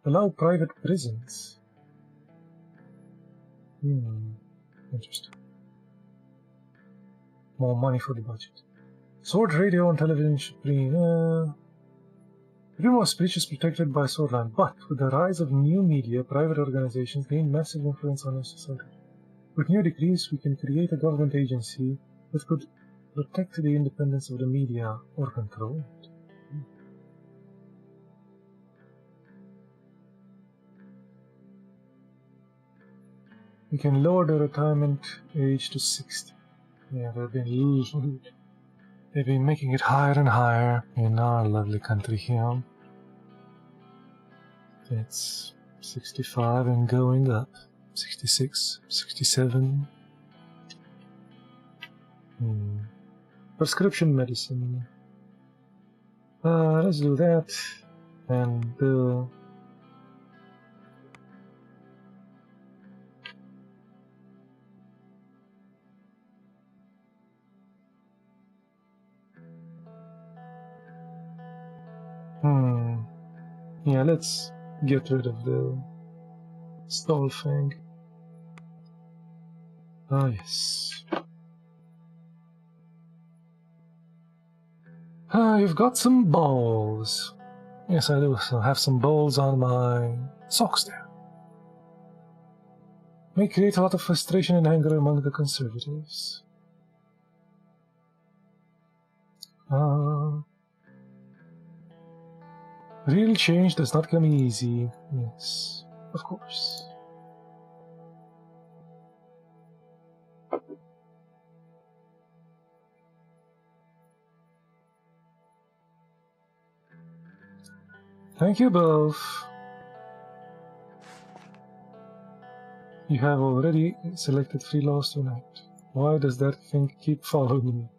Allow private prisons. Interesting. More money for the budget. Sword radio and television supreme. Freedom of speech is protected by Swordland, but with the rise of new media, private organizations gain massive influence on our society. With new decrees, we can create a government agency that could protect the independence of the media or control it. We can lower the retirement age to 60. Yeah, they've been making it higher and higher in our lovely country here. It's 65 and going up. 66, 67. Prescription medicine. Let's do that. And yeah, let's get rid of the stall thing. Yes. You've got some balls. Yes, I do. So I have some balls on my socks there. May create a lot of frustration and anger among the conservatives. Real change does not come easy. Yes, of course. Thank you both. You have already selected 3 laws to enact. Why does that thing keep following me?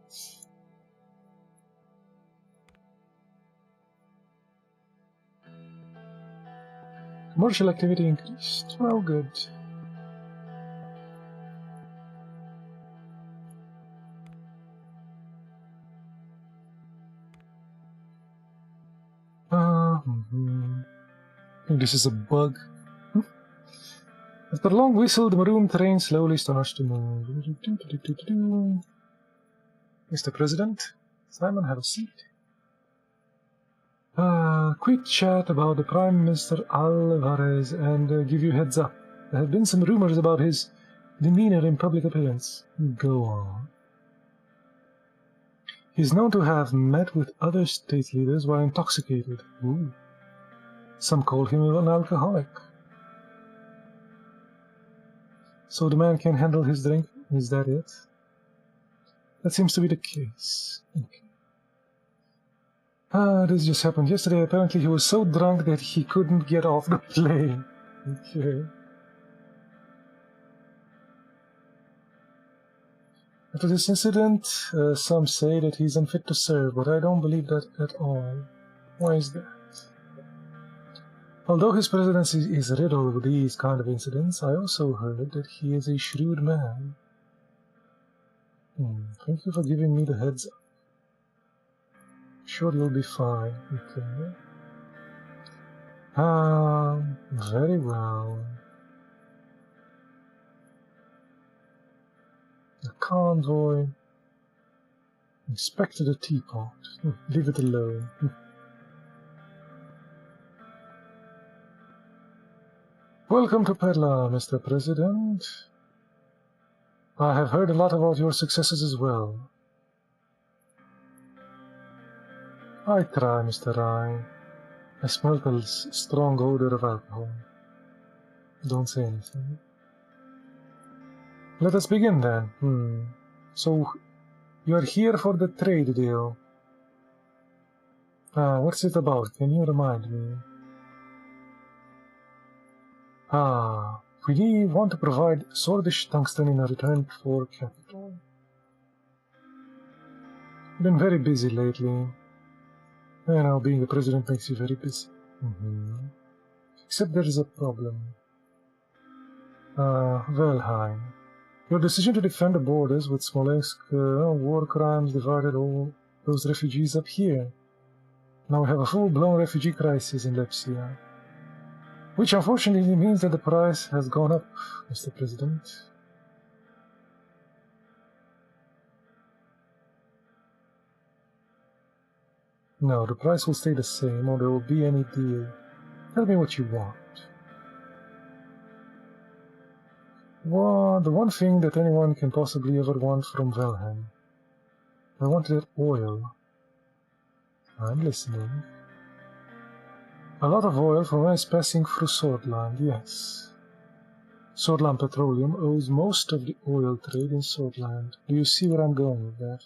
Commercial activity increased. Well, good. I think this is a bug. After a long whistle, the maroon train slowly starts to move. Mr. President, Simon, have a seat. Quick chat about the Prime Minister Alvarez, and give you heads up. There have been some rumors about his demeanor in public appearance. Go on. He's known to have met with other state leaders while intoxicated. Ooh. Some call him an alcoholic. So the man can handle his drink? Is that it? That seems to be the case. Okay. This just happened yesterday. Apparently he was so drunk that he couldn't get off the plane. Okay. After this incident, some say that he's unfit to serve, but I don't believe that at all. Why is that? Although his presidency is riddled with these kind of incidents, I also heard that he is a shrewd man. Thank you for giving me the heads up. Sure you'll be fine. Okay. Very well. A convoy. Inspected a teapot. Leave it alone. Welcome to Perla, Mr. President. I have heard a lot about your successes as well. I try, Mr. Rye. I smell the strong odor of alcohol. Don't say anything. Let us begin then. So, you are here for the trade deal. What's it about? Can you remind me? We want to provide Swordish tungsten in a return for capital. Been very busy lately. You know, being the president makes you very busy. Except there is a problem. Velheim. Your decision to defend the borders with Smolensk war crimes divided all those refugees up here. Now we have a full-blown refugee crisis in Lepsia. Which unfortunately means that the price has gone up, Mr. President. No, the price will stay the same, or there will be any deal. Tell me what you want. Well, the one thing that anyone can possibly ever want from Velheim. I want their oil. I'm listening. A lot of oil from ice passing through Swordland, yes. Swordland Petroleum owes most of the oil trade in Swordland. Do you see where I'm going with that?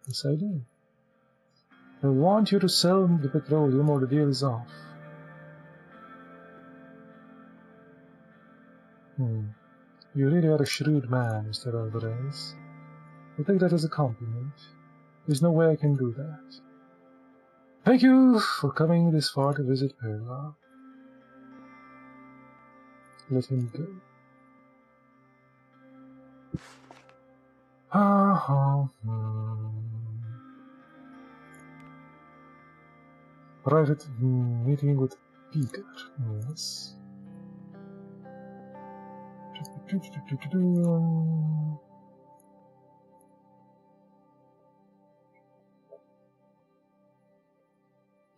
Yes, I do. I want you to sell the petroleum or the deal is off. You really are a shrewd man, Mr. Alvarez. I'll take that as a compliment. There's no way I can do that. Thank you for coming this far to visit Perla. Let him go. Private meeting with Peter. Yes.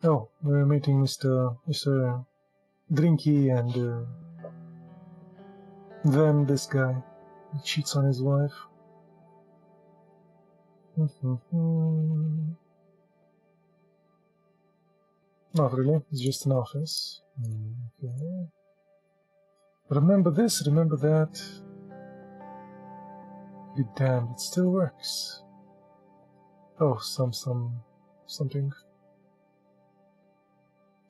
Oh, we're meeting Mr. Drinky and then this guy. He cheats on his wife. Not really, it's just an office. Okay. Remember this, remember that. Be damned, it still works. Oh, something.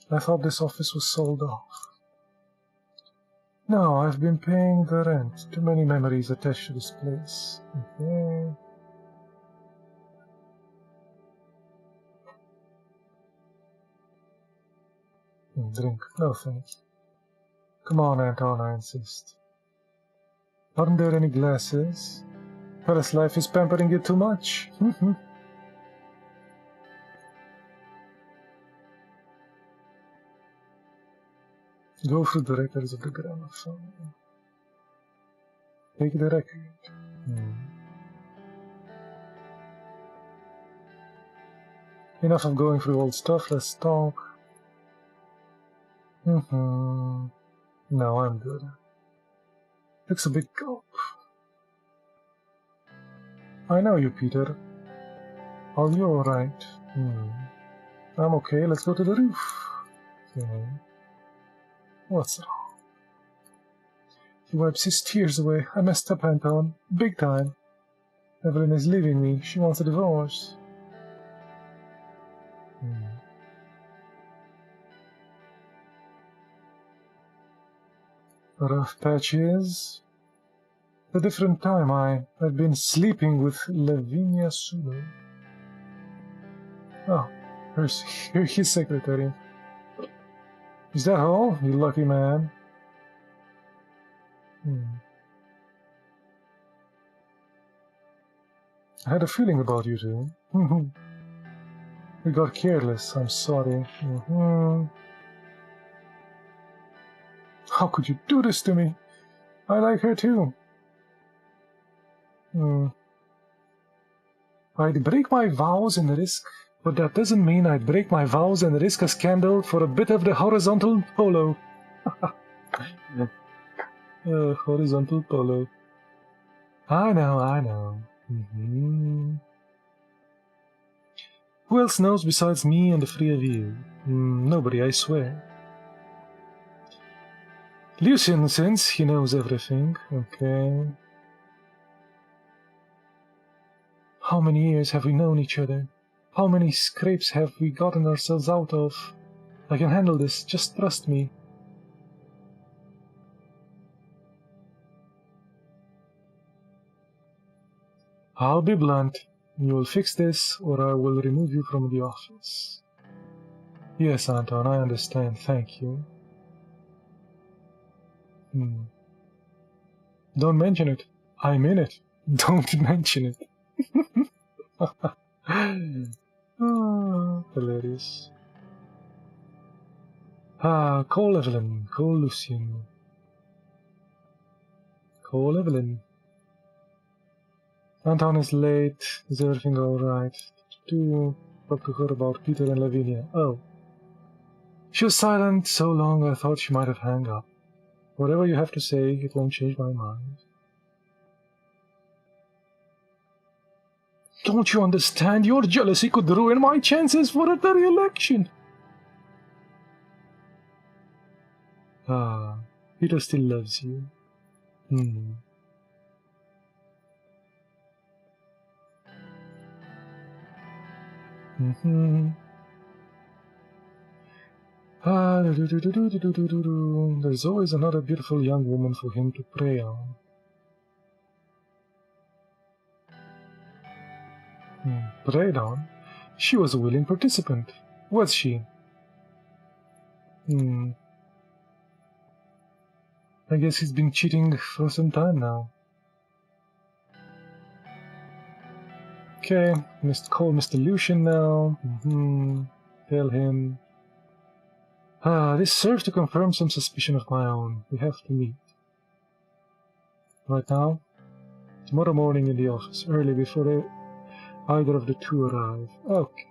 I thought this office was sold off. No, I've been paying the rent. Too many memories attached to this place. Okay. Drink. No thanks. Come on, Anton, I insist. Aren't there any glasses? Palace life is pampering you too much. Go through the records of the gramophone. Take the record. Enough of going through old stuff, let's talk. No, I'm good. Takes a big gulp. I know you, Peter. Are you alright? I'm okay, let's go to the roof. What's wrong? He wipes his tears away. I messed up, Anton. Big time. Evelyn is leaving me. She wants a divorce. A rough patch is. A different time. I've been sleeping with Lavinia Suno. Oh, here's his secretary. Is that all? You lucky man. I had a feeling about you two. We got careless. I'm sorry. How could you do this to me? I like her too. I'd break my vows and risk, but that doesn't mean I'd break my vows and risk a scandal for a bit of the horizontal polo. Horizontal polo. I know. Who else knows besides me and the three of you? Nobody, I swear. Lucian, since he knows everything. Okay. How many years have we known each other? How many scrapes have we gotten ourselves out of? I can handle this, just trust me. I'll be blunt. You will fix this, or I will remove you from the office. Yes, Anton, I understand. Thank you. Don't mention it. I'm in it. Don't mention it. Hilarious. Call Evelyn. Call Lucian. Call Evelyn. Anton is late. Is everything alright? To talk to her about Peter and Lavinia. Oh. She was silent so long I thought she might have hung up. Whatever you have to say, it won't change my mind. Don't you understand? Your jealousy could ruin my chances for a re-election. Peter still loves you. There's always another beautiful young woman for him to prey on. Preyed on? She was a willing participant. Was she? I guess he's been cheating for some time now. Okay, must call Mr. Lucian now. Tell him. This serves to confirm some suspicion of my own. We have to meet. Right now? Tomorrow morning in the office, early before either of the two arrive. Okay.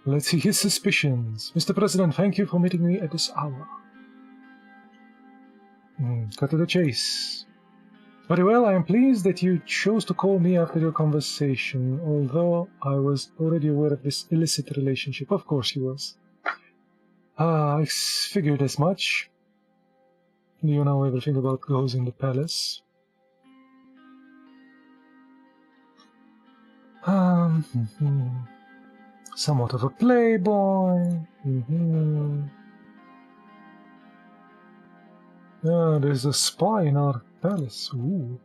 Let's see his suspicions. Mr. President, thank you for meeting me at this hour. Cut to the chase. Very well, I am pleased that you chose to call me after your conversation, although I was already aware of this illicit relationship. Of course he was. I figured as much. You know everything about goes in the palace. Somewhat of a playboy. There's a spy in our palace. Ooh.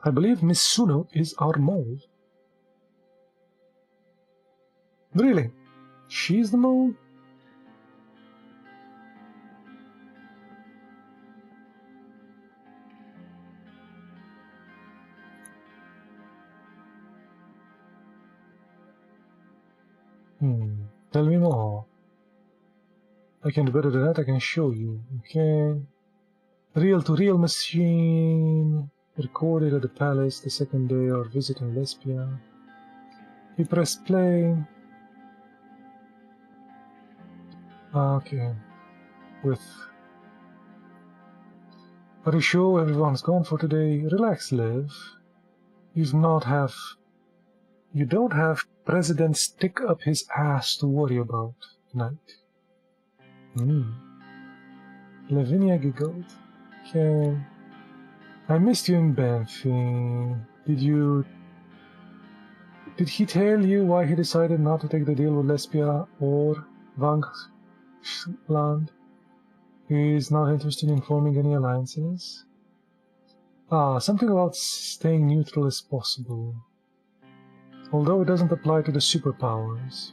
I believe Miss Suno is our mole. Really? She's the mole? Tell me more. I can do better than that, I can show you. Okay. Reel-to-reel machine. Recorded at the palace the second day of visiting Lesbia. You press play. Okay. With... Are you sure everyone's gone for today? Relax, Liv. You don't have President Stick Up His Ass to worry about tonight. Lavinia giggled. Okay. I missed you in Banffy. Did he tell you why he decided not to take the deal with Lesbia or Vangland? He is not interested in forming any alliances? Something about staying neutral as possible. Although it doesn't apply to the superpowers.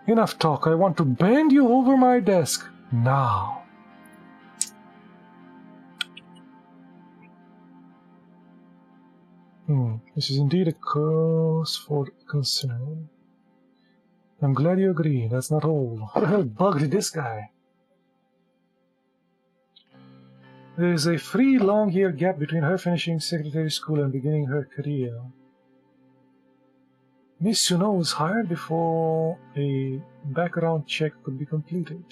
Enough talk, I want to bend you over my desk, now. This is indeed a cause for concern. I'm glad you agree, that's not all. What the hell bugged this guy? There is a free long-year gap between her finishing secretary school and beginning her career. Miss Suno was hired before a background check could be completed.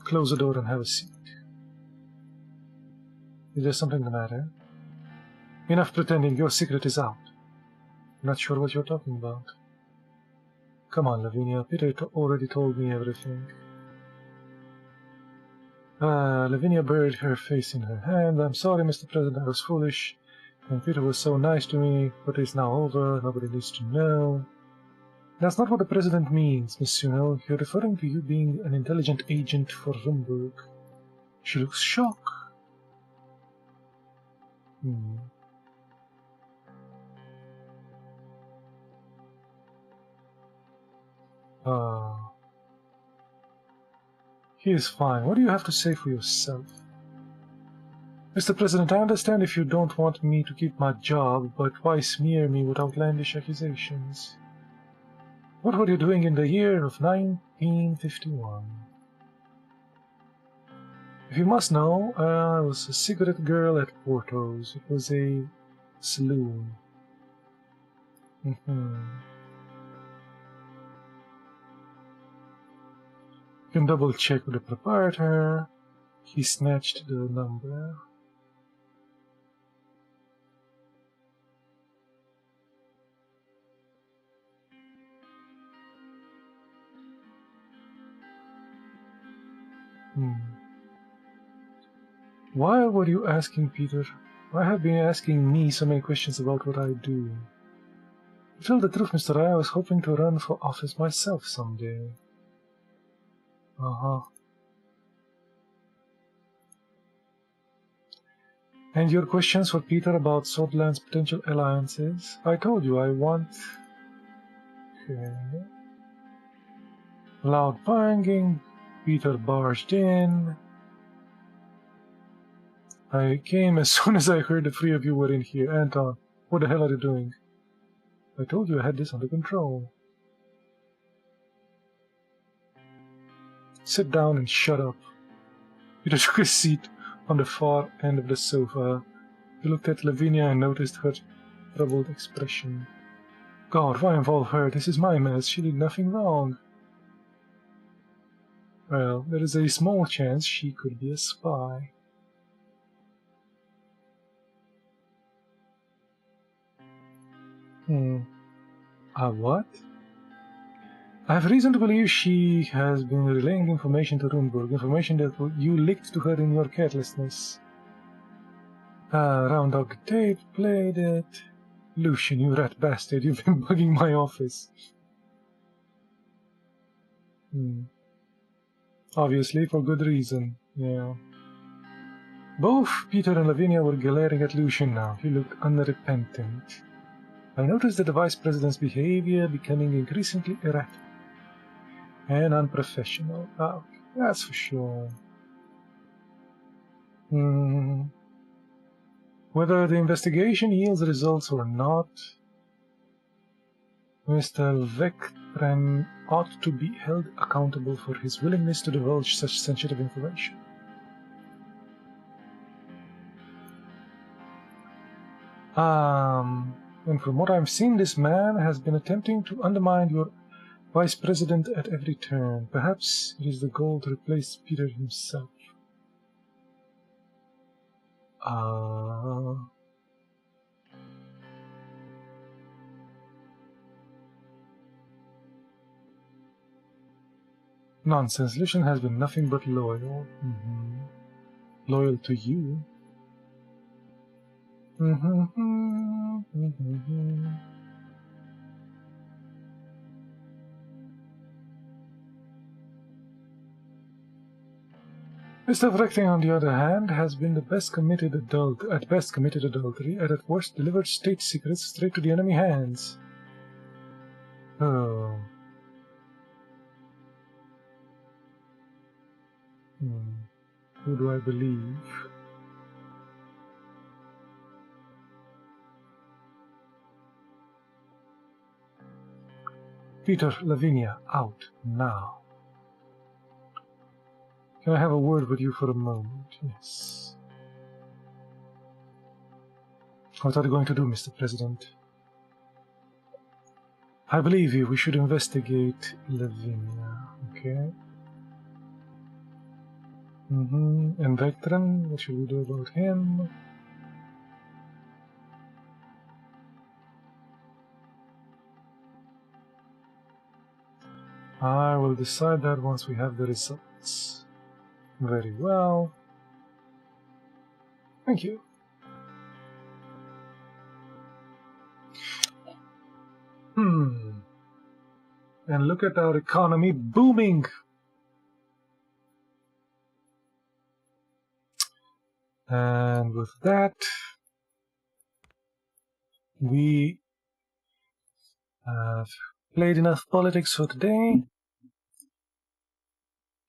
Close the door and have a seat. Is there something the matter? Enough pretending, your secret is out. Not sure what you're talking about. Come on, Lavinia, Peter already told me everything. Lavinia buried her face in her hand. I'm sorry, Mr. President, I was foolish. And Peter was so nice to me, but it's now over, nobody needs to know. That's not what the President means, Miss Suno. You're referring to you being an intelligent agent for Rumburg. She looks shocked. He is fine. What do you have to say for yourself? Mr. President, I understand if you don't want me to keep my job, but why smear me with outlandish accusations? What were you doing in the year of 1951? If you must know, I was a cigarette girl at Porto's. It was a saloon. You can double check with the proprietor. He snatched the number. Why were you asking Peter? Why have been asking me so many questions about what I do? To tell the truth, Mr. I was hoping to run for office myself someday. And your questions for Peter about Swordland's potential alliances? I told you I want... Okay. Loud banging. Peter barged in. I came as soon as I heard the three of you were in here. Anton, what the hell are you doing? I told you I had this under control. Sit down and shut up. Peter took a seat on the far end of the sofa. He looked at Lavinia and noticed her troubled expression. God, why involve her? This is my mess. She did nothing wrong. Well, there is a small chance she could be a spy. What? I have reason to believe she has been relaying information to Rumburg, information that you leaked to her in your carelessness. Round out the tape, played it. Lucian, you rat bastard, you've been bugging my office. Obviously, for good reason, yeah. Both Peter and Lavinia were glaring at Lucian now. He looked unrepentant. I noticed that the Vice President's behavior becoming increasingly erratic and unprofessional. That's for sure. Whether the investigation yields results or not, Mr. Vectren ought to be held accountable for his willingness to divulge such sensitive information. And from what I've seen, this man has been attempting to undermine your vice president at every turn. Perhaps it is the goal to replace Peter himself. Nonsense. Lucian has been nothing but loyal. Loyal to you. Mr. Vrecting, on the other hand, has been the best committed adultery, and at worst delivered state secrets straight to the enemy hands. Oh. Who do I believe? Peter, Lavinia, out now. Can I have a word with you for a moment? Yes. What are you going to do, Mr. President? I believe you. We should investigate Lavinia, okay? And Vectren, what should we do about him? I will decide that once we have the results. Very well. Thank you. And look at our economy booming. And with that, we have played enough politics for today.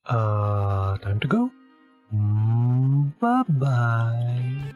Time to go. Bye-bye.